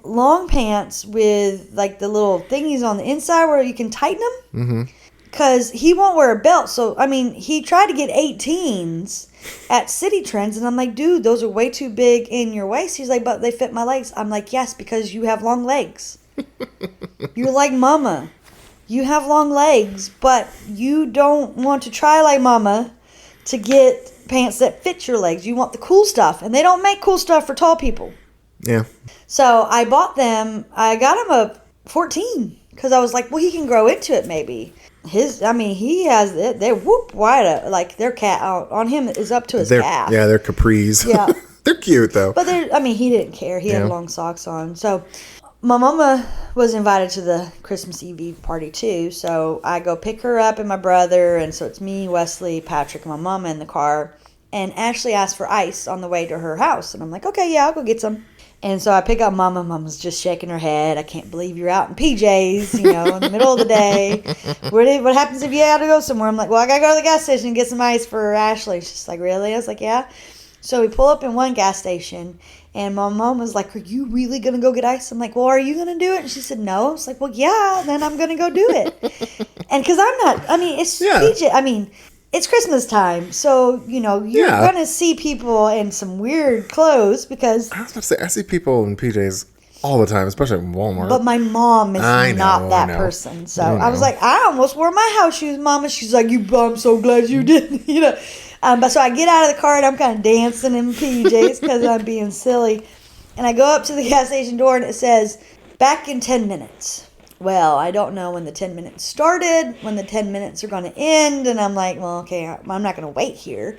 long pants with like the little thingies on the inside where you can tighten them. Mm-hmm. Because he won't wear a belt. So, I mean, he tried to get 18s at City Trends. And I'm like, dude, those are way too big in your waist. He's like, but they fit my legs. I'm like, yes, because you have long legs. You're like Mama. You have long legs, but you don't want to try like Mama to get pants that fit your legs. You want the cool stuff. And they don't make cool stuff for tall people. Yeah. So, I bought them. I got him a 14. Because I was like, well, he can grow into it maybe. He has it. They're whoop wide, like their cat on him is up to his calf. Yeah, they're capris. Yeah, they're cute though. But he didn't care. He had long socks on. So my mama was invited to the Christmas Eve party too. So I go pick her up and my brother, and so it's me, Wesley, Patrick, and my mama in the car. And Ashley asked for ice on the way to her house, and I'm like, okay, yeah, I'll go get some. And so I pick up Mama. Mama's just shaking her head. I can't believe you're out in PJs, in the middle of the day. What happens if you had to go somewhere? I'm like, well, I got to go to the gas station and get some ice for Ashley. She's like, really? I was like, yeah. So we pull up in one gas station, and my mom was like, are you really going to go get ice? I'm like, well, are you going to do it? And she said, no. I was like, well, yeah, then I'm going to go do it. And because it's PJ. It's Christmas time, so, you're going to see people in some weird clothes because... I was about to say, I see people in PJs all the time, especially in Walmart. But my mom is not that person. So I was like, I almost wore my house shoes, Mama. She's like, I'm so glad you didn't, But so I get out of the car and I'm kind of dancing in PJs because I'm being silly. And I go up to the gas station door and it says, back in 10 minutes. Well, I don't know when the 10 minutes started, when the 10 minutes are going to end. And I'm like, well, okay, I'm not going to wait here.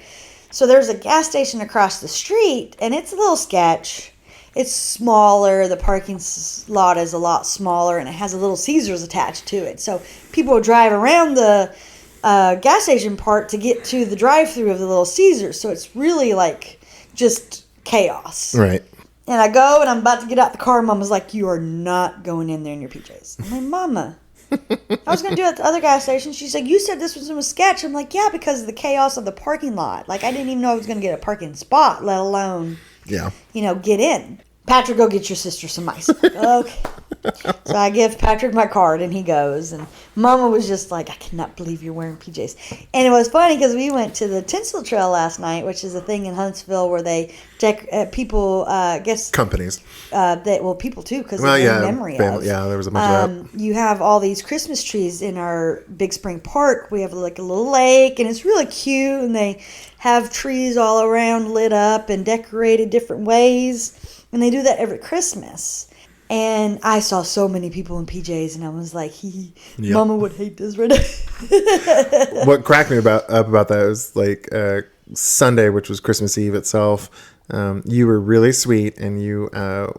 So there's a gas station across the street, and it's a little sketch. It's smaller. The parking lot is a lot smaller, and it has a little Caesars attached to it. So people will drive around the gas station part to get to the drive-thru of the little Caesars. So it's really like just chaos. Right. And I go, and I'm about to get out the car. Mama's like, you are not going in there in your PJs. I'm like, Mama, I was going to do it at the other gas station. She's like, you said this was a sketch. I'm like, yeah, because of the chaos of the parking lot. Like, I didn't even know I was going to get a parking spot, let alone, get in. Patrick, go get your sister some ice. I'm like, okay. So I give Patrick my card, and he goes. And Mama was just like, I cannot believe you're wearing PJs. And it was funny because we went to the Tinsel Trail last night, which is a thing in Huntsville where they people, companies. People too, because of their memory of. Yeah, there was a bunch of that. You have all these Christmas trees in our Big Spring Park. We have like a little lake, and it's really cute. And they have trees all around lit up and decorated different ways. And they do that every Christmas. And I saw so many people in PJs, and I was like, Mama would hate this right now. What cracked me up about that was like Sunday, which was Christmas Eve itself. You were really sweet, and you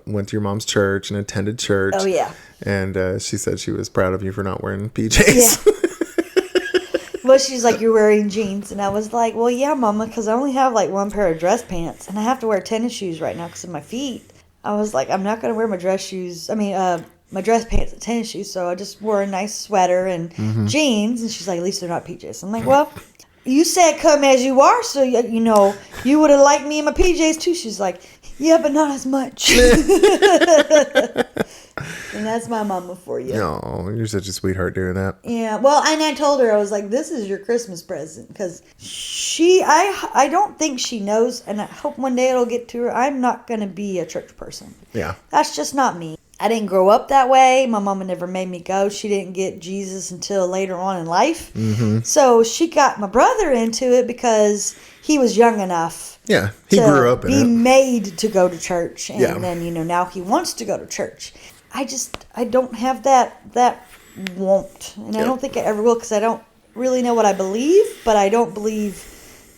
went to your mom's church and attended church. Oh, yeah. And she said she was proud of you for not wearing PJs. Yeah. Well, she's like, you're wearing jeans. And I was like, well, yeah, Mama, because I only have like one pair of dress pants, and I have to wear tennis shoes right now because of my feet. I was like, I'm not going to wear my dress shoes. My dress pants and tennis shoes. So I just wore a nice sweater and jeans. And she's like, at least they're not PJs. I'm like, well, you said come as you are. So, you would have liked me in my PJs too. She's like, yeah, but not as much. And that's my mama for you. Oh, you're such a sweetheart doing that. Yeah. Well, and I told her, I was like, this is your Christmas present. Because I don't think she knows, and I hope one day it'll get to her, I'm not going to be a church person. Yeah. That's just not me. I didn't grow up that way. My mama never made me go. She didn't get Jesus until later on in life. Mm-hmm. So she got my brother into it because he was young enough. Yeah, he grew up in it. Be made to go to church. And then, now he wants to go to church. I don't have that want. And I don't think I ever will because I don't really know what I believe. But I don't believe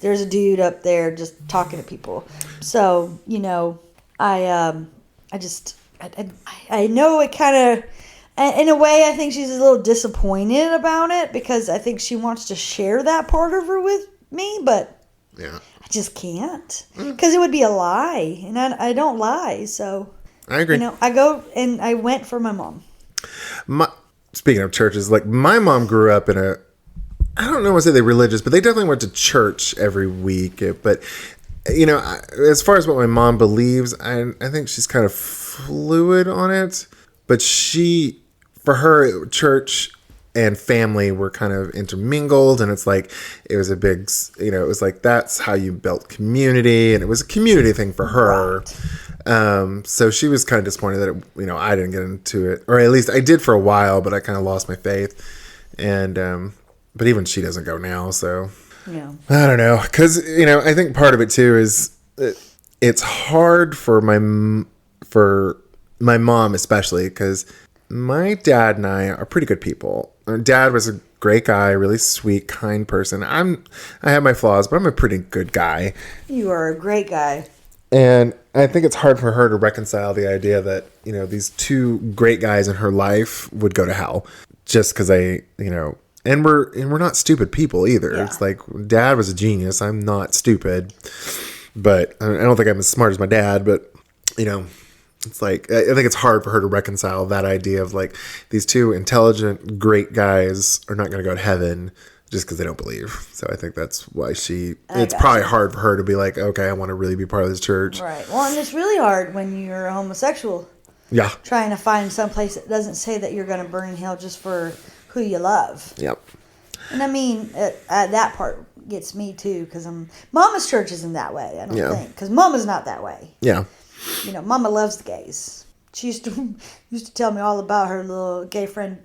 there's a dude up there just talking to people. So, I know it kind of, in a way, I think she's a little disappointed about it because I think she wants to share that part of her with me, but I just can't because it would be a lie, and I don't lie, so I agree. I go and I went for my mom. Speaking of churches, like my mom grew up in I don't know what to say they're religious, but they definitely went to church every week, but as far as what my mom believes, I think she's kind of fluid on it. But for her, church and family were kind of intermingled. And it's like, it was a big, it was like, that's how you built community. And it was a community thing for her. Right. So she was kind of disappointed that, I didn't get into it. Or at least I did for a while, but I kind of lost my faith. And, but even she doesn't go now, so... Yeah. I don't know, because I think part of it too is it's hard for my mom especially, because my dad and I are pretty good people. Our dad was a great guy, really sweet, kind person. I have my flaws, but I'm a pretty good guy. You are a great guy. And I think it's hard for her to reconcile the idea that these two great guys in her life would go to hell just because And we're not stupid people either. Yeah. It's like Dad was a genius. I'm not stupid, but I don't think I'm as smart as my dad. But it's like, I think it's hard for her to reconcile that idea of like these two intelligent, great guys are not going to go to heaven just because they don't believe. So I think that's why it's probably hard for her to be like, okay, I want to really be part of this church. Right. Well, and it's really hard when you're a homosexual. Yeah. Trying to find some place that doesn't say that you're going to burn in hell just for who you love. Yep. And I mean, that part gets me too, because Mama's church isn't that way, I don't think. Because Mama's not that way. Yeah. You know, Mama loves the gays. She used to tell me all about her little gay friend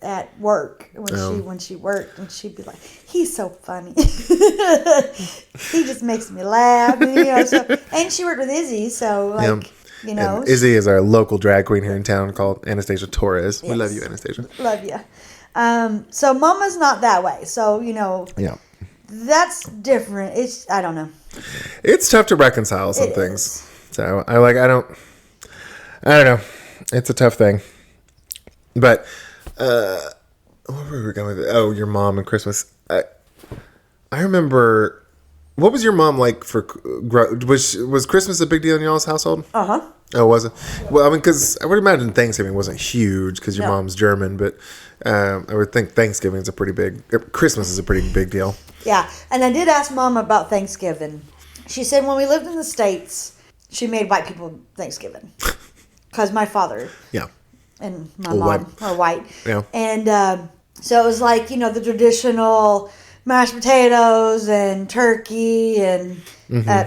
at work when she worked, and she'd be like, "He's so funny. He just makes me laugh." And she worked with Izzy, so like. You know, and Izzy is our local drag queen here in town called Anastasia Torres. Yes. We love you, Anastasia. Love you. So Mama's not that way. So, you know, that's different. I don't know. It's tough to reconcile some things. So I don't know. It's a tough thing. But where were we going with it? Oh, your mom and Christmas. I remember. What was your mom like for? Was Christmas a big deal in y'all's household? Oh, was it? Well, I mean, because I would imagine Thanksgiving wasn't huge because your mom's German, but I would think Thanksgiving is Christmas is a pretty big deal. Yeah, and I did ask Mom about Thanksgiving. She said when we lived in the States, she made white people Thanksgiving because my father, and my mom are white, and so it was like the traditional mashed potatoes and turkey and I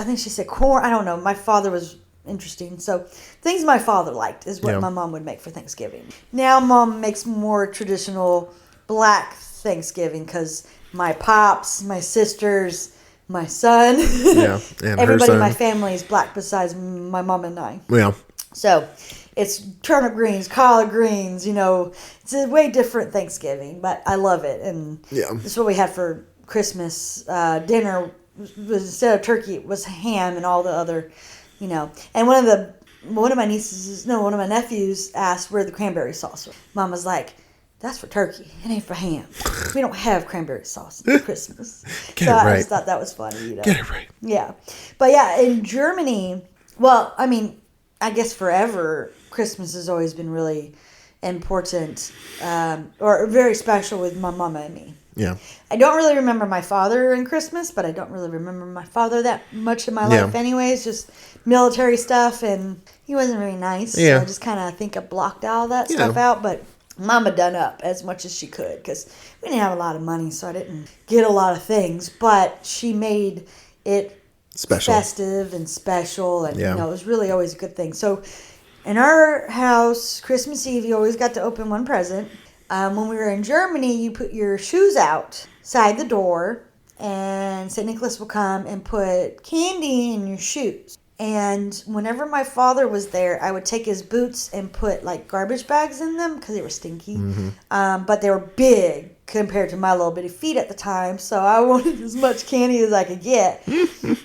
think she said corn. I don't know. My father was interesting. So things my father liked is what my mom would make for Thanksgiving. Now Mom makes more traditional black Thanksgiving because my pops, my sisters, my son, and everybody in my family is black besides my mom and I. Yeah. So it's turnip greens, collard greens, it's a way different Thanksgiving, but I love it. And that's what we had for Christmas dinner. Was instead of turkey, it was ham and all the other, And one of my nephews asked where the cranberry sauce was. Mom was like, "That's for turkey. It ain't for ham. We don't have cranberry sauce at Christmas." I just thought that was funny, Get it right. Yeah. But in Germany, well, I mean, I guess forever, Christmas has always been really important or very special with my mama and me. Yeah. I don't really remember my father in Christmas, but I don't really remember my father that much in my life anyways, just military stuff, and he wasn't very nice. Yeah. So I just kind of think I blocked all that stuff out, but Mama done up as much as she could because we didn't have a lot of money, so I didn't get a lot of things, but she made it festive and special, and it was really always a good thing. So in our house, Christmas Eve, you always got to open one present. When we were in Germany, you put your shoes outside the door, and St. Nicholas will come and put candy in your shoes. And whenever my father was there, I would take his boots and put like garbage bags in them because they were stinky. But they were big compared to my little bitty feet at the time. So I wanted as much candy as I could get.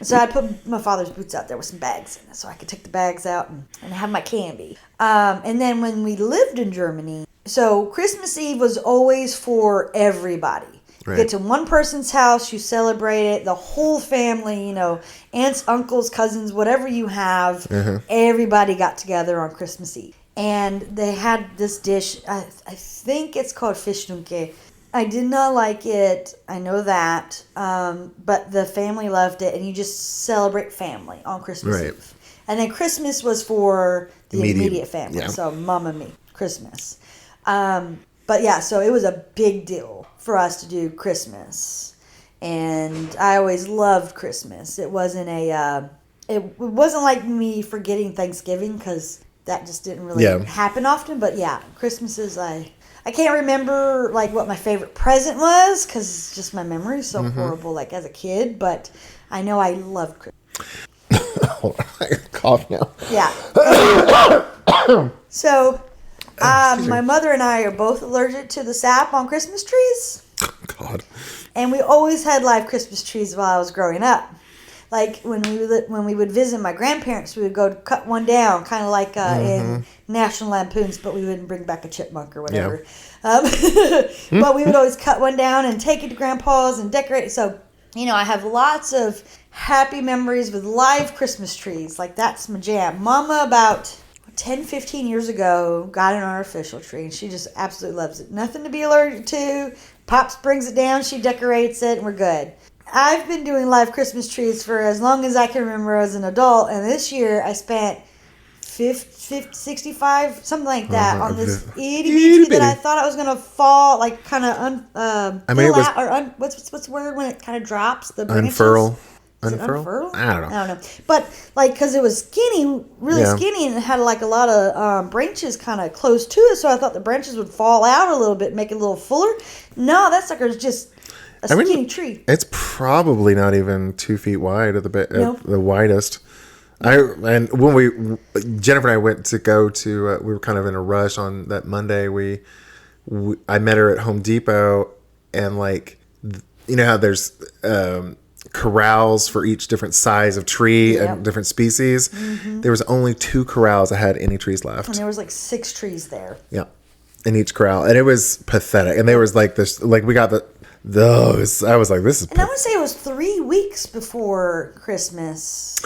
So I put my father's boots out there with some bags in it so I could take the bags out and have my candy. And then when we lived in Germany, so Christmas Eve was always for everybody. Right. You get to one person's house, you celebrate it, the whole family, aunts, uncles, cousins, whatever you have, everybody got together on Christmas Eve. And they had this dish, I think it's called Fischdunke. I did not like it, I know that, but the family loved it, and you just celebrate family on Christmas Eve. And then Christmas was for the immediate family, so mom and me, Christmas. So it was a big deal for us to do Christmas, and I always loved Christmas. It wasn't it wasn't like me forgetting Thanksgiving because that just didn't really happen often. But Christmas is I can't remember like what my favorite present was because just my memory is so horrible like as a kid. But I know I loved Christmas. Hold on, I got a cough now. Yeah. So. My mother and I are both allergic to the sap on Christmas trees. God. And we always had live Christmas trees while I was growing up. Like when we would visit my grandparents, we would go cut one down, kind of like in National Lampoons, but we wouldn't bring back a chipmunk or whatever. But we would always cut one down and take it to Grandpa's and decorate it. So, I have lots of happy memories with live Christmas trees. Like, that's my jam. Mama, about 10, 15 years ago, got an artificial tree, and she just absolutely loves it. Nothing to be allergic to. Pops brings it down, she decorates it, and we're good. I've been doing live Christmas trees for as long as I can remember as an adult, and this year I spent 65, something like that, on this itty bitty tree that I thought I was gonna fall, like kind of what's the word when it kind of drops the branches? Unfurl. Unfurl? I don't know. But like, because it was skinny, really skinny, and it had like a lot of branches kind of close to it, so I thought the branches would fall out a little bit, make it a little fuller. No, that sucker's just a skinny tree. It's probably not even 2 feet wide at the widest. When Jennifer and I went to go to, we were kind of in a rush on that Monday. I met her at Home Depot, and like, you know how there's corrals for each different size of tree and different species. Mm-hmm. There was only 2 corrals that had any trees left, and there was like 6 trees there. Yeah, in each corral, and it was pathetic. And there was like this, like we got those. I was like, this is. And I would say it was 3 weeks before Christmas.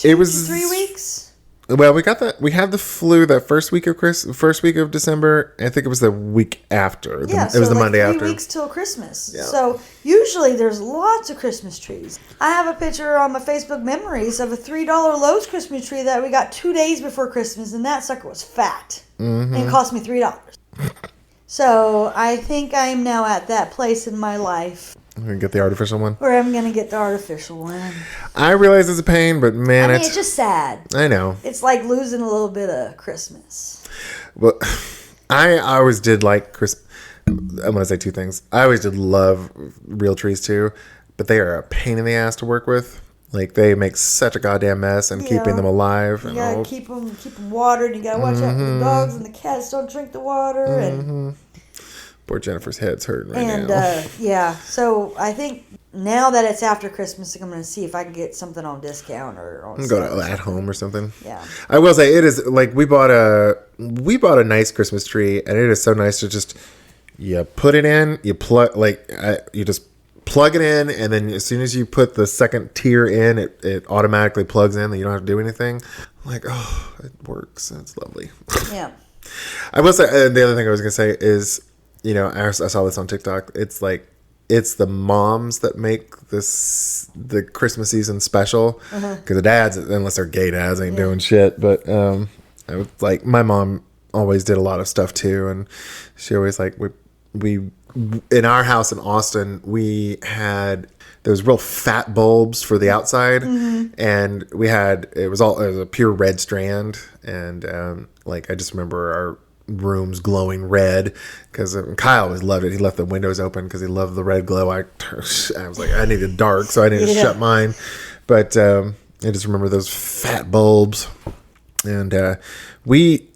It was 3 weeks. Well, we had the flu that first week of December. I think it was the week after. It was the Monday after. 3 weeks till Christmas. Yeah. So usually there's lots of Christmas trees. I have a picture on my Facebook memories of a $3 Lowe's Christmas tree that we got 2 days before Christmas, and that sucker was fat. Mm-hmm. And it cost me $3. So I think I'm now at that place in my life. I'm going to get the artificial one. Or I'm going to get the artificial one. I realize it's a pain, but man, it's just sad. I know. It's like losing a little bit of Christmas. Well, I always did like Christmas. I'm going to say 2 things. I always did love real trees too, but they are a pain in the ass to work with. Like, they make such a goddamn mess, and keeping them alive. You got to keep them watered. You got to watch out for the dogs and the cats don't drink the water. And poor Jennifer's head's hurting now. And, so I think now that it's after Christmas, I'm going to see if I can get something on discount or on go to At Home or something. Yeah. I will say, it is, like, we bought a nice Christmas tree, and it is so nice to just, you put it in, you just plug it in, and then as soon as you put the second tier in, it automatically plugs in, and you don't have to do anything. I'm like, oh, it works. It's lovely. Yeah. I will say, the other thing I was going to say is, you know, I saw this on TikTok. It's like, it's the moms that make the Christmas season special, because the dads, unless they're gay dads, ain't doing shit. But I was like, my mom always did a lot of stuff too, and she always like we in our house in Austin, we had those real fat bulbs for the outside, and it was a pure red strand, and like, I just remember our rooms glowing red, because Kyle always loved it. He left the windows open because he loved the red glow. I was like, I needed dark, so I needed to shut mine. But I just remember those fat bulbs, and we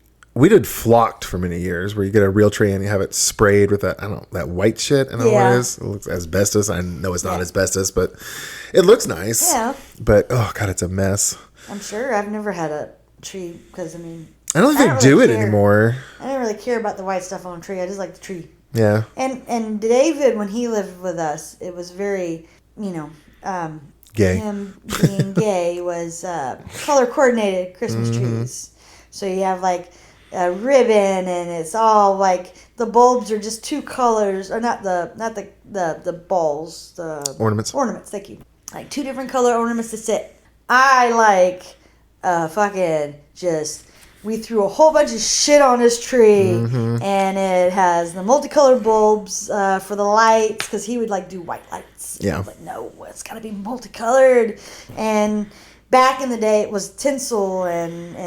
did flocked for many years, where you get a real tree and you have it sprayed with that white shit. I don't know what it is. It looks asbestos. I know it's not asbestos, but it looks nice. Yeah. But oh god, it's a mess. I'm sure. I've never had a tree because I don't think they do it anymore. I didn't really care about the white stuff on a tree. I just like the tree. Yeah. And David, when he lived with us, it was very, gay. Him being gay was color coordinated Christmas trees. So you have like a ribbon, and it's all like the bulbs are just 2 colors, or not the balls, the ornaments. Thank you. Like 2 different color ornaments to sit. I like we threw a whole bunch of shit on his tree, and it has the multicolored bulbs for the lights, because he would like do white lights. Yeah. But no, it's got to be multicolored. And back in the day, it was tinsel, and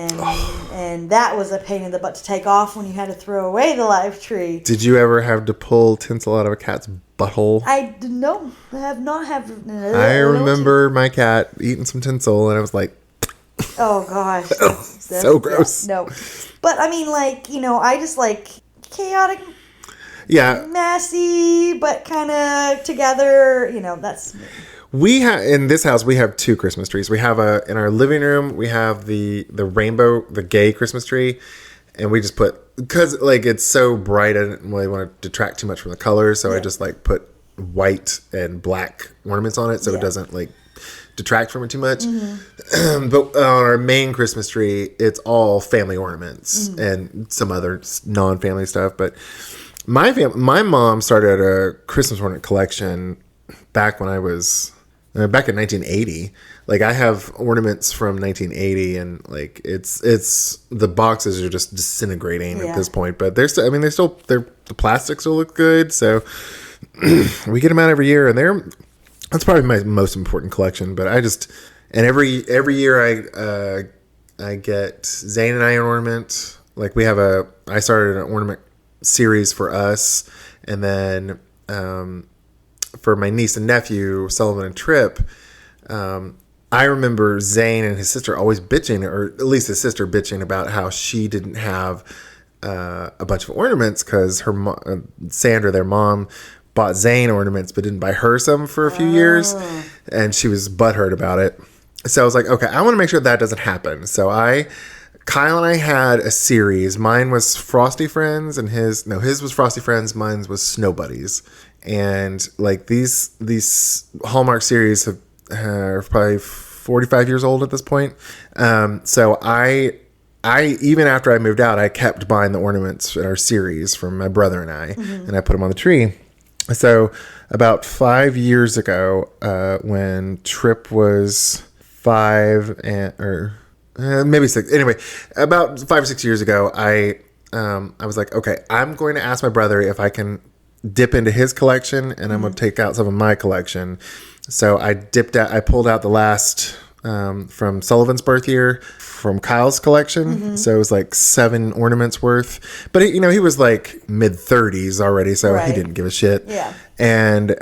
that was a pain in the butt to take off when you had to throw away the live tree. Did you ever have to pull tinsel out of a cat's butthole? I have not. I remember my cat eating some tinsel, and I was like, oh gosh, that's so gross. No, but I just like chaotic, messy, but kind of together. That's me. We have in this house. We have 2 Christmas trees. We have in our living room. We have the rainbow, the gay Christmas tree, and we just put, because like it's so bright. I didn't really want to detract too much from the colors, so I just like put white and black ornaments on it, so it doesn't like detract from it too much. But on our main Christmas tree, it's all family ornaments and some other non-family stuff. But my mom started a Christmas ornament collection back when I was back in 1980. Like I have ornaments from 1980, and like it's the boxes are just disintegrating at this point. But they're still, the plastics will look good. So we get them out every year, and that's probably my most important collection. But every year I get Zane and I an ornament. Like I started an ornament series for us, and then for my niece and nephew, Sullivan and Tripp, I remember Zane and his sister always bitching, or at least his sister bitching about how she didn't have a bunch of ornaments because Sandra, their mom, bought Zane ornaments but didn't buy her some for a few years, and she was butthurt about it. So I was like, okay, I want to make sure that doesn't happen. So Kyle and I had a series. Mine was Frosty Friends, and his was Frosty Friends. Mine was Snow Buddies. And like these Hallmark series are probably 45 years old at this point. So I even after I moved out, I kept buying the ornaments in our series from my brother and I, and I put them on the tree. So about 5 years ago, when Tripp was 5 or maybe 6, anyway, about 5 or 6 years ago, I was like, okay, I'm going to ask my brother if I can dip into his collection, and I'm going to take out some of my collection. So I pulled out the last from Sullivan's birth year from Kyle's collection. So it was like 7 ornaments worth. But he was like mid-30s already, so he didn't give a shit. Yeah. And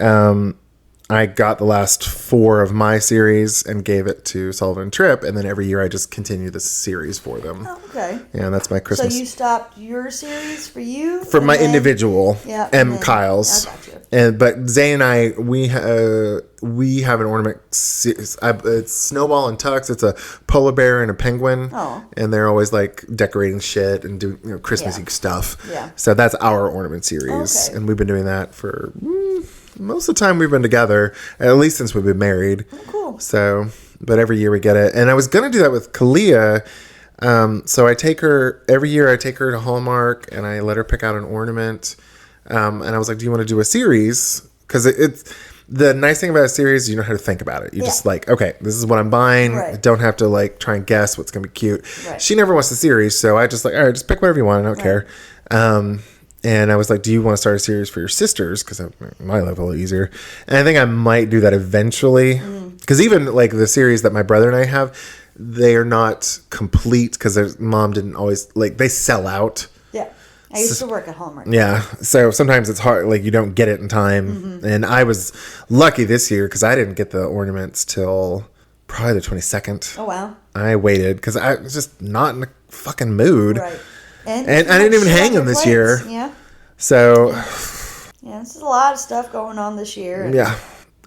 I got the last 4 of my series and gave it to Sullivan and Tripp, and then every year I just continue the series for them. Oh, okay. Yeah, that's my Christmas. So you stopped your series for you? For my individual, and Kyle's. I got you. But Zane and I, we have an ornament. It's Snowball and Tux. It's a polar bear and a penguin. Oh. And they're always like decorating shit and doing Christmassy stuff. Yeah. So that's our ornament series. Okay. And we've been doing that for most of the time we've been together, at least since we've been married. Oh, cool. So, but every year we get it. And I was going to do that with Kalia. So every year I take her to Hallmark and I let her pick out an ornament. And I was like, do you want to do a series? Because it's the nice thing about a series is you know how to think about it. You just like, okay, this is what I'm buying. Right. I don't have to like try and guess what's going to be cute. Right. She never wants the series. So I just like, all right, just pick whatever you want. I don't care. And I was like, do you want to start a series for your sisters? Because my life a little easier. And I think I might do that eventually. Because even like the series that my brother and I have, they are not complete because their mom didn't always, like, they sell out. Yeah. I used to work at Hallmark. Yeah. So sometimes it's hard, like you don't get it in time. And I was lucky this year because I didn't get the ornaments till probably the 22nd. Oh, wow. I waited because I was just not in a fucking mood. Right. And I didn't even hang them this year. Yeah. So. Yeah, this is a lot of stuff going on this year. And yeah.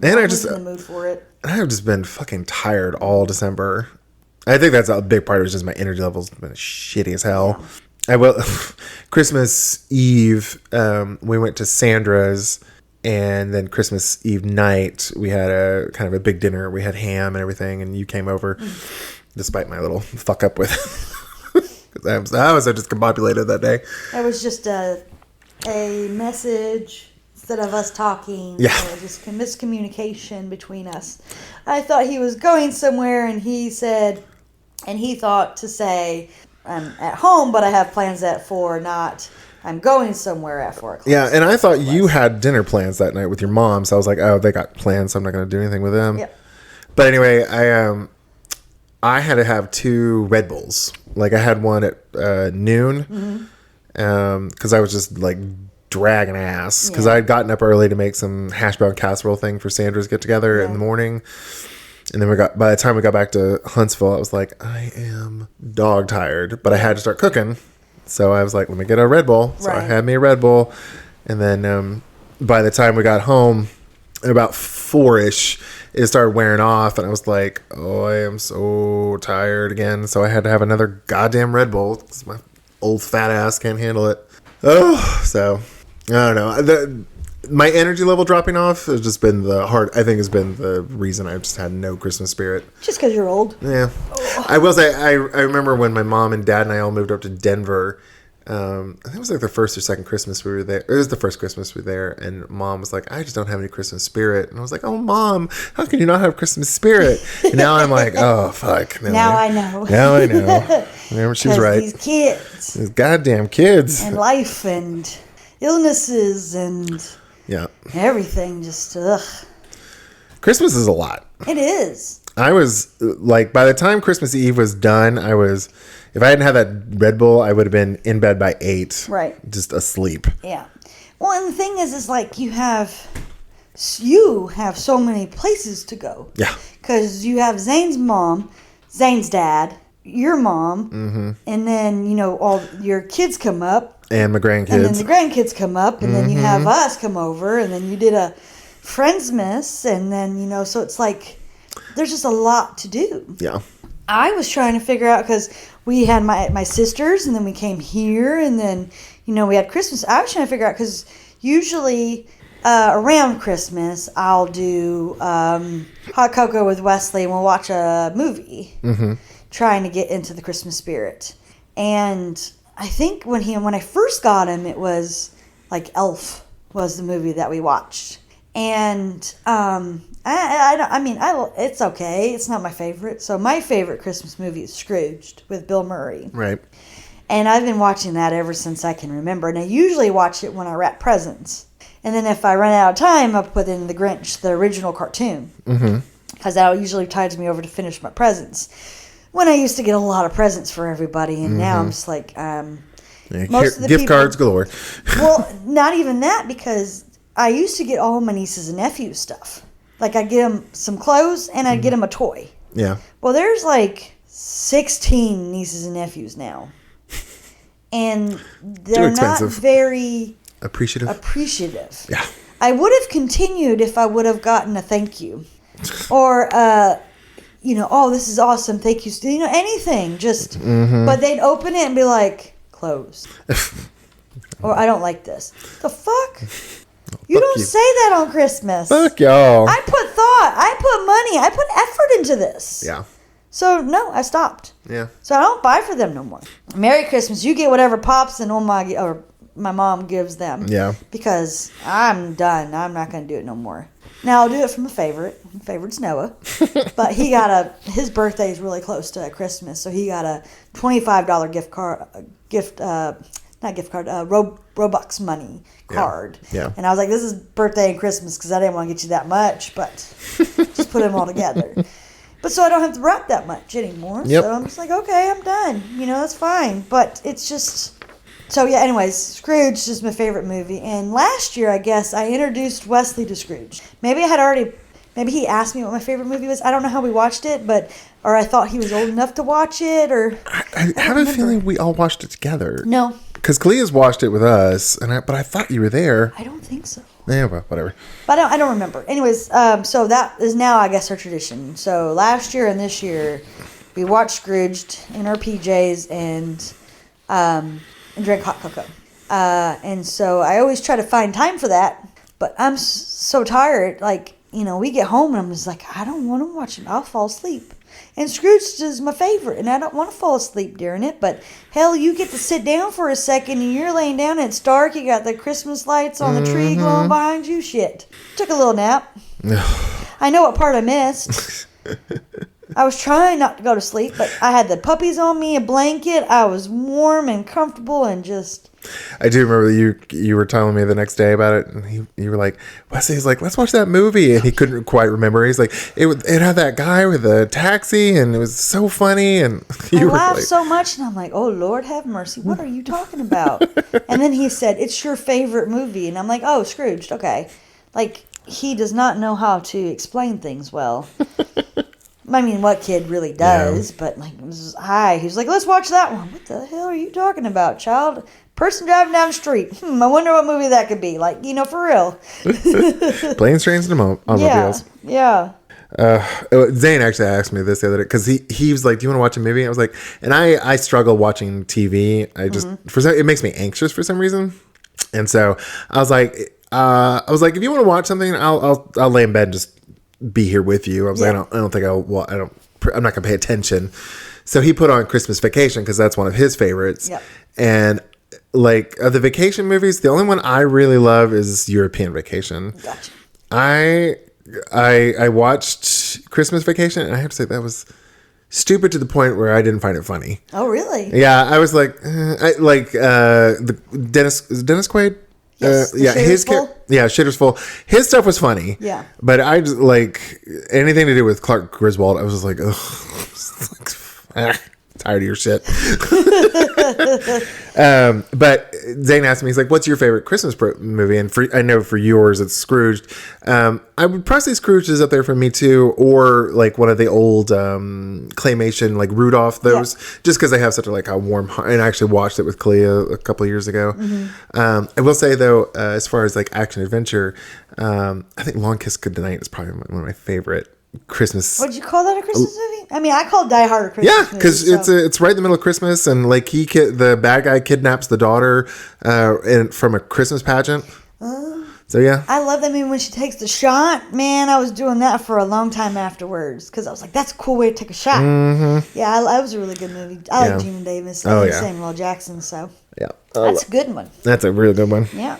And I just. in the mood for it. I've just been fucking tired all December. I think that's a big part of it, is just my energy level's been shitty as hell. Yeah. Christmas Eve, we went to Sandra's, and then Christmas Eve night, we had a kind of a big dinner. We had ham and everything, and you came over, despite my little fuck up with because I was so discombobulated that day. It was just a message instead of us talking. Yeah. Just miscommunication between us. I thought he was going somewhere, and he thought to say, I'm at home, but I have plans at 4, not I'm going somewhere at 4 o'clock. Yeah, and I thought you had dinner plans that night with your mom, so I was like, oh, they got plans, so I'm not going to do anything with them. Yep. But anyway, I had to have 2 Red Bulls. Like I had one at noon, because I was just like dragging ass, because I had gotten up early to make some hash brown casserole thing for Sandra's get together in the morning. And then by the time we got back to Huntsville, I was like, I am dog tired, but I had to start cooking. So I was like, let me get a Red Bull. So I had me a Red Bull. And then by the time we got home, at about 4-ish, it started wearing off. And I was like, oh, I am so tired again. So I had to have another goddamn Red Bull because my old fat ass can't handle it. Oh, so I don't know. my energy level dropping off has just been I think has been the reason I've just had no Christmas spirit. Just because you're old. Yeah. I will say, I remember when my mom and dad and I all moved up to Denver. I think it was like the first or second Christmas we were there. It was the first Christmas we were there, and Mom was like, I just don't have any Christmas spirit. And I was like, oh, Mom, how can you not have Christmas spirit? And now I'm like, oh, fuck. Now I know. Now I know. Remember, she's right. These kids. These goddamn kids. And life and illnesses and everything. Just, ugh. Christmas is a lot. It is. I was like, by the time Christmas Eve was done, if I hadn't had that Red Bull, I would have been in bed by 8. Right. Just asleep. Yeah. Well, and the thing is like you have so many places to go. Yeah. Because you have Zane's mom, Zane's dad, your mom, and then, all your kids come up. And my grandkids. And then the grandkids come up, and then you have us come over, and then you did a Friendsmas, and then, so it's like there's just a lot to do. Yeah. I was trying to figure out, because we had my sisters, and then we came here, and then, we had Christmas. I was trying to figure out, because usually around Christmas, I'll do hot cocoa with Wesley, and we'll watch a movie, trying to get into the Christmas spirit. And I think when I first got him, it was like Elf was the movie that we watched. And it's okay. It's not my favorite. So my favorite Christmas movie is Scrooged with Bill Murray. Right. And I've been watching that ever since I can remember. And I usually watch it when I wrap presents. And then if I run out of time, I'll put in The Grinch, the original cartoon. Because that usually tides me over to finish my presents. When I used to get a lot of presents for everybody. And now I'm just like, most of the gift cards galore. Well, not even that, because I used to get all my nieces and nephews stuff. Like, I'd get them some clothes, and I'd get them a toy. Yeah. Well, there's like 16 nieces and nephews now. And they're not very appreciative. Yeah. I would have continued if I would have gotten a thank you. Or, oh, this is awesome, thank you. Anything. Just, but they'd open it and be like, closed. Or, I don't like this. The fuck? You don't say that on Christmas. Fuck y'all. I put thought. I put money. I put effort into this. Yeah. So, no, I stopped. Yeah. So, I don't buy for them no more. Merry Christmas. You get whatever Pops and my mom gives them. Yeah. Because I'm done. I'm not going to do it no more. Now, I'll do it from a favorite. My favorite's Noah. But his birthday is really close to Christmas. So, he got a $25 Robux money card. Yeah. And I was like, this is birthday and Christmas, because I didn't want to get you that much, but just put them all together. But so I don't have to wrap that much anymore. Yep. So I'm just like, okay, I'm done. That's fine. But it's just... So yeah, anyways, Scrooge is my favorite movie. And last year, I guess, I introduced Wesley to Scrooge. Maybe he asked me what my favorite movie was. I don't know how we watched it, or I thought he was old enough to watch it, or... I have a feeling we all watched it together. No. Because Kalea's watched it with us, but I thought you were there. I don't think so. Yeah, well, whatever. But I don't remember. Anyways, so that is now, I guess, our tradition. So last year and this year, we watched Scrooged in our PJs and drank hot cocoa. And so I always try to find time for that, but I'm so tired. Like, we get home and I'm just like, I don't want to watch it. I'll fall asleep. And Scrooge is my favorite, and I don't want to fall asleep during it, but hell, you get to sit down for a second, and you're laying down, and it's dark, you got the Christmas lights on the tree glowing behind you, shit. Took a little nap. I know what part I missed. I was trying not to go to sleep, but I had the puppies on me, a blanket, I was warm and comfortable, and just... I do remember you were telling me the next day about it, and you were like, Wesley's like, let's watch that movie, and he couldn't quite remember. He's like, it had that guy with the taxi, and it was so funny, and I laughed so much, and I'm like, oh Lord have mercy, what are you talking about? And then he said, it's your favorite movie, and I'm like, oh, Scrooged, okay. Like, he does not know how to explain things well. I mean, what kid really does? Yeah. But like, he was like, let's watch that one. What the hell are you talking about, child? Person driving down the street. I wonder what movie that could be. Like, for real. Planes, trains, and automobiles. Yeah. Zane actually asked me this the other day, because he was like, do you want to watch a movie? I was like, and I struggle watching TV. I just, it makes me anxious for some reason. And so I was like, I was like, if you want to watch something, I'll lay in bed and just be here with you. I was like, I don't think I'm not gonna pay attention. So he put on Christmas Vacation because that's one of his favorites. Yep. And like of the vacation movies, the only one I really love is European Vacation. Gotcha. I watched Christmas Vacation, and I have to say that was stupid to the point where I didn't find it funny. Oh, really? Yeah, I was like, the Dennis Quaid. Yes, Shitter's Full. His stuff was funny. Yeah. But I just like anything to do with Clark Griswold. I was just like, ugh, tired of your shit. But Zane asked me, he's like, what's your favorite Christmas movie? And I know for yours, it's Scrooged. I would probably say Scrooged is up there for me too, or like one of the old claymation, like Rudolph, those, just because they have such a warm heart. And I actually watched it with Clea a couple of years ago. I will say though, as far as like action adventure, I think Long Kiss Goodnight is probably one of my favorite Christmas. Would you call that a Christmas movie? I mean, I call Die Hard a Christmas movie. Yeah, because it's right in the middle of Christmas, and like the bad guy kidnaps the daughter from a Christmas pageant. So yeah, I love that movie when she takes the shot. Man, I was doing that for a long time afterwards because I was like, that's a cool way to take a shot. Yeah, that was a really good movie. I like Gina Davis and Samuel L. Jackson, so yeah, that's a good one. That's a really good one. Yeah.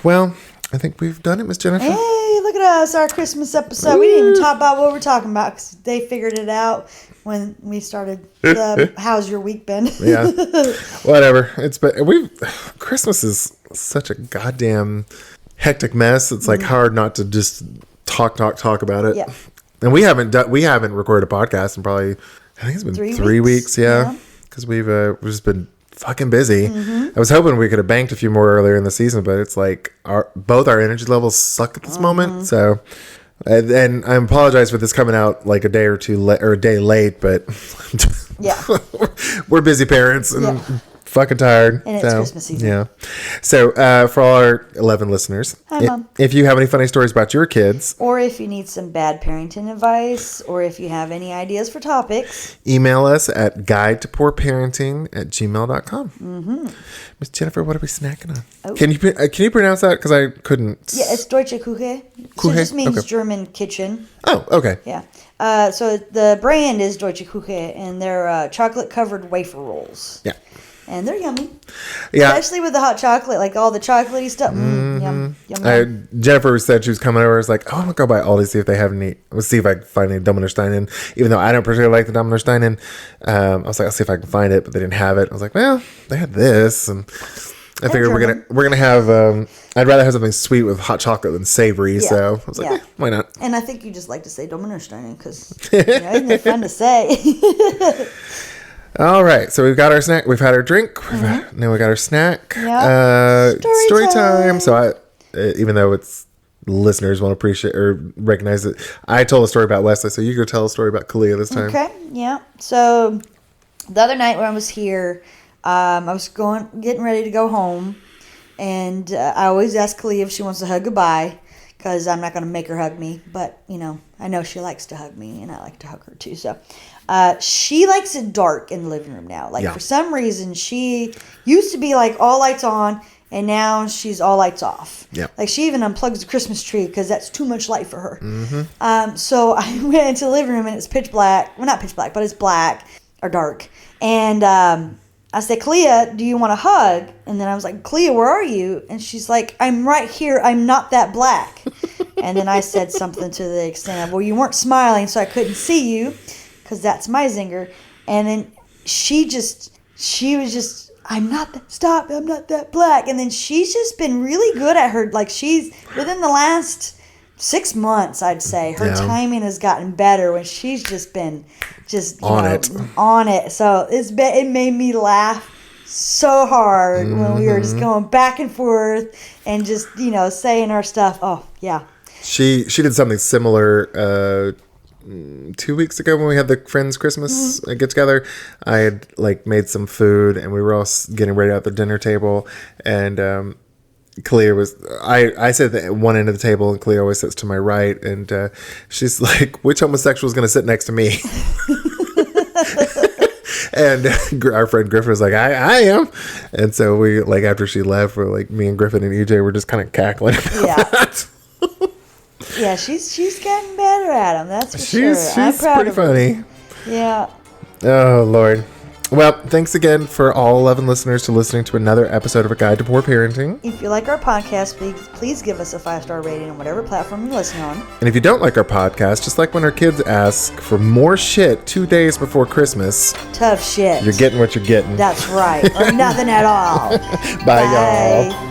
Well, I think we've done it, Miss Jennifer. Hey, look at us, our Christmas episode. We didn't even talk about what we're talking about because they figured it out when we started the How's Your Week Been? Yeah, whatever. Christmas is such a goddamn hectic mess. It's like hard not to just talk about it. Yeah. And we haven't recorded a podcast in probably, I think it's been 3 weeks. Yeah, because we've just been fucking busy. I was hoping we could have banked a few more earlier in the season, but it's like both our energy levels suck at this moment. So, and I apologize for this coming out like a day or two or a day late, but Yeah. we're busy parents and fucking tired. And it's Christmas season. Yeah. So for all our 11 listeners, Hi, Mom. If you have any funny stories about your kids, or if you need some bad parenting advice, or if you have any ideas for topics, email us at guidetopoorparenting@gmail.com. Miss Jennifer, what are we snacking on? Oh. Can you pronounce that? Because I couldn't. Yeah, it's Deutsche Küche. So it just means German kitchen. Oh, okay. Yeah. So the brand is Deutsche Küche, and they're chocolate-covered wafer rolls. Yeah. And they're yummy. Yeah. Especially with the hot chocolate, like all the chocolatey stuff. Yum. Jennifer said she was coming over. I was like, I'm going to go by Aldi, see if they have any. Let's see if I can find any Dominosteinen. Even though I don't particularly like the Dominosteinen. I was like, I'll see if I can find it, but they didn't have it. I was like, well, they had this. And I figured we're gonna have, I'd rather have something sweet with hot chocolate than savory. So I was like, why not? And I think you just like to say Dominosteinen because isn't it fun to say? All right, so we've got our snack. We've had our drink. Now we got our snack. Yep. Story time. So even though it's listeners won't appreciate or recognize it, I told a story about Wesley. So you go tell a story about Kalia this time. Okay. Yeah. So the other night when I was here, I was getting ready to go home, and I always ask Kalia if she wants to hug goodbye because I'm not going to make her hug me, but I know she likes to hug me, and I like to hug her too. So. She likes it dark in the living room now. For some reason, she used to be like all lights on, and now she's all lights off. Yeah. Like she even unplugs the Christmas tree because that's too much light for her. So I went into the living room and it's pitch black. Well, not pitch black, but it's black or dark. And I said, Clea, do you want a hug? And then I was like, Clea, where are you? And she's like, I'm right here. I'm not that black. And then I said something to the extent of, well, you weren't smiling, so I couldn't see you. Because that's my zinger. And then she was just, I'm not that black. And then she's just been really good at her, like she's, within the last 6 months, I'd say, her timing has gotten better when she's just been on it. So it made me laugh so hard when we were just going back and forth and just, saying our stuff. Oh, yeah. She did something similar 2 weeks ago when we had the friends Christmas get together. I had made some food and we were all getting ready at the dinner table, and Kalia was I sit at one end of the table and Kalia always sits to my right, and she's like, which homosexual is going to sit next to me? And our friend Griffin was like, I am. And so we, like, after she left, we're like, me and Griffin and EJ were just kind of cackling about that. Yeah, she's getting better at them. That's for sure. She's I'm proud pretty of her. funny. Yeah. Oh, Lord. Well, thanks again for all 11 listeners to listening to another episode of A Guide to Poor Parenting. If you like our podcast, please give us a 5-star rating on whatever platform you listen on. And if you don't like our podcast, just like when our kids ask for more shit 2 days before Christmas, tough shit. You're getting what you're getting. That's right. Or nothing at all. Bye, y'all.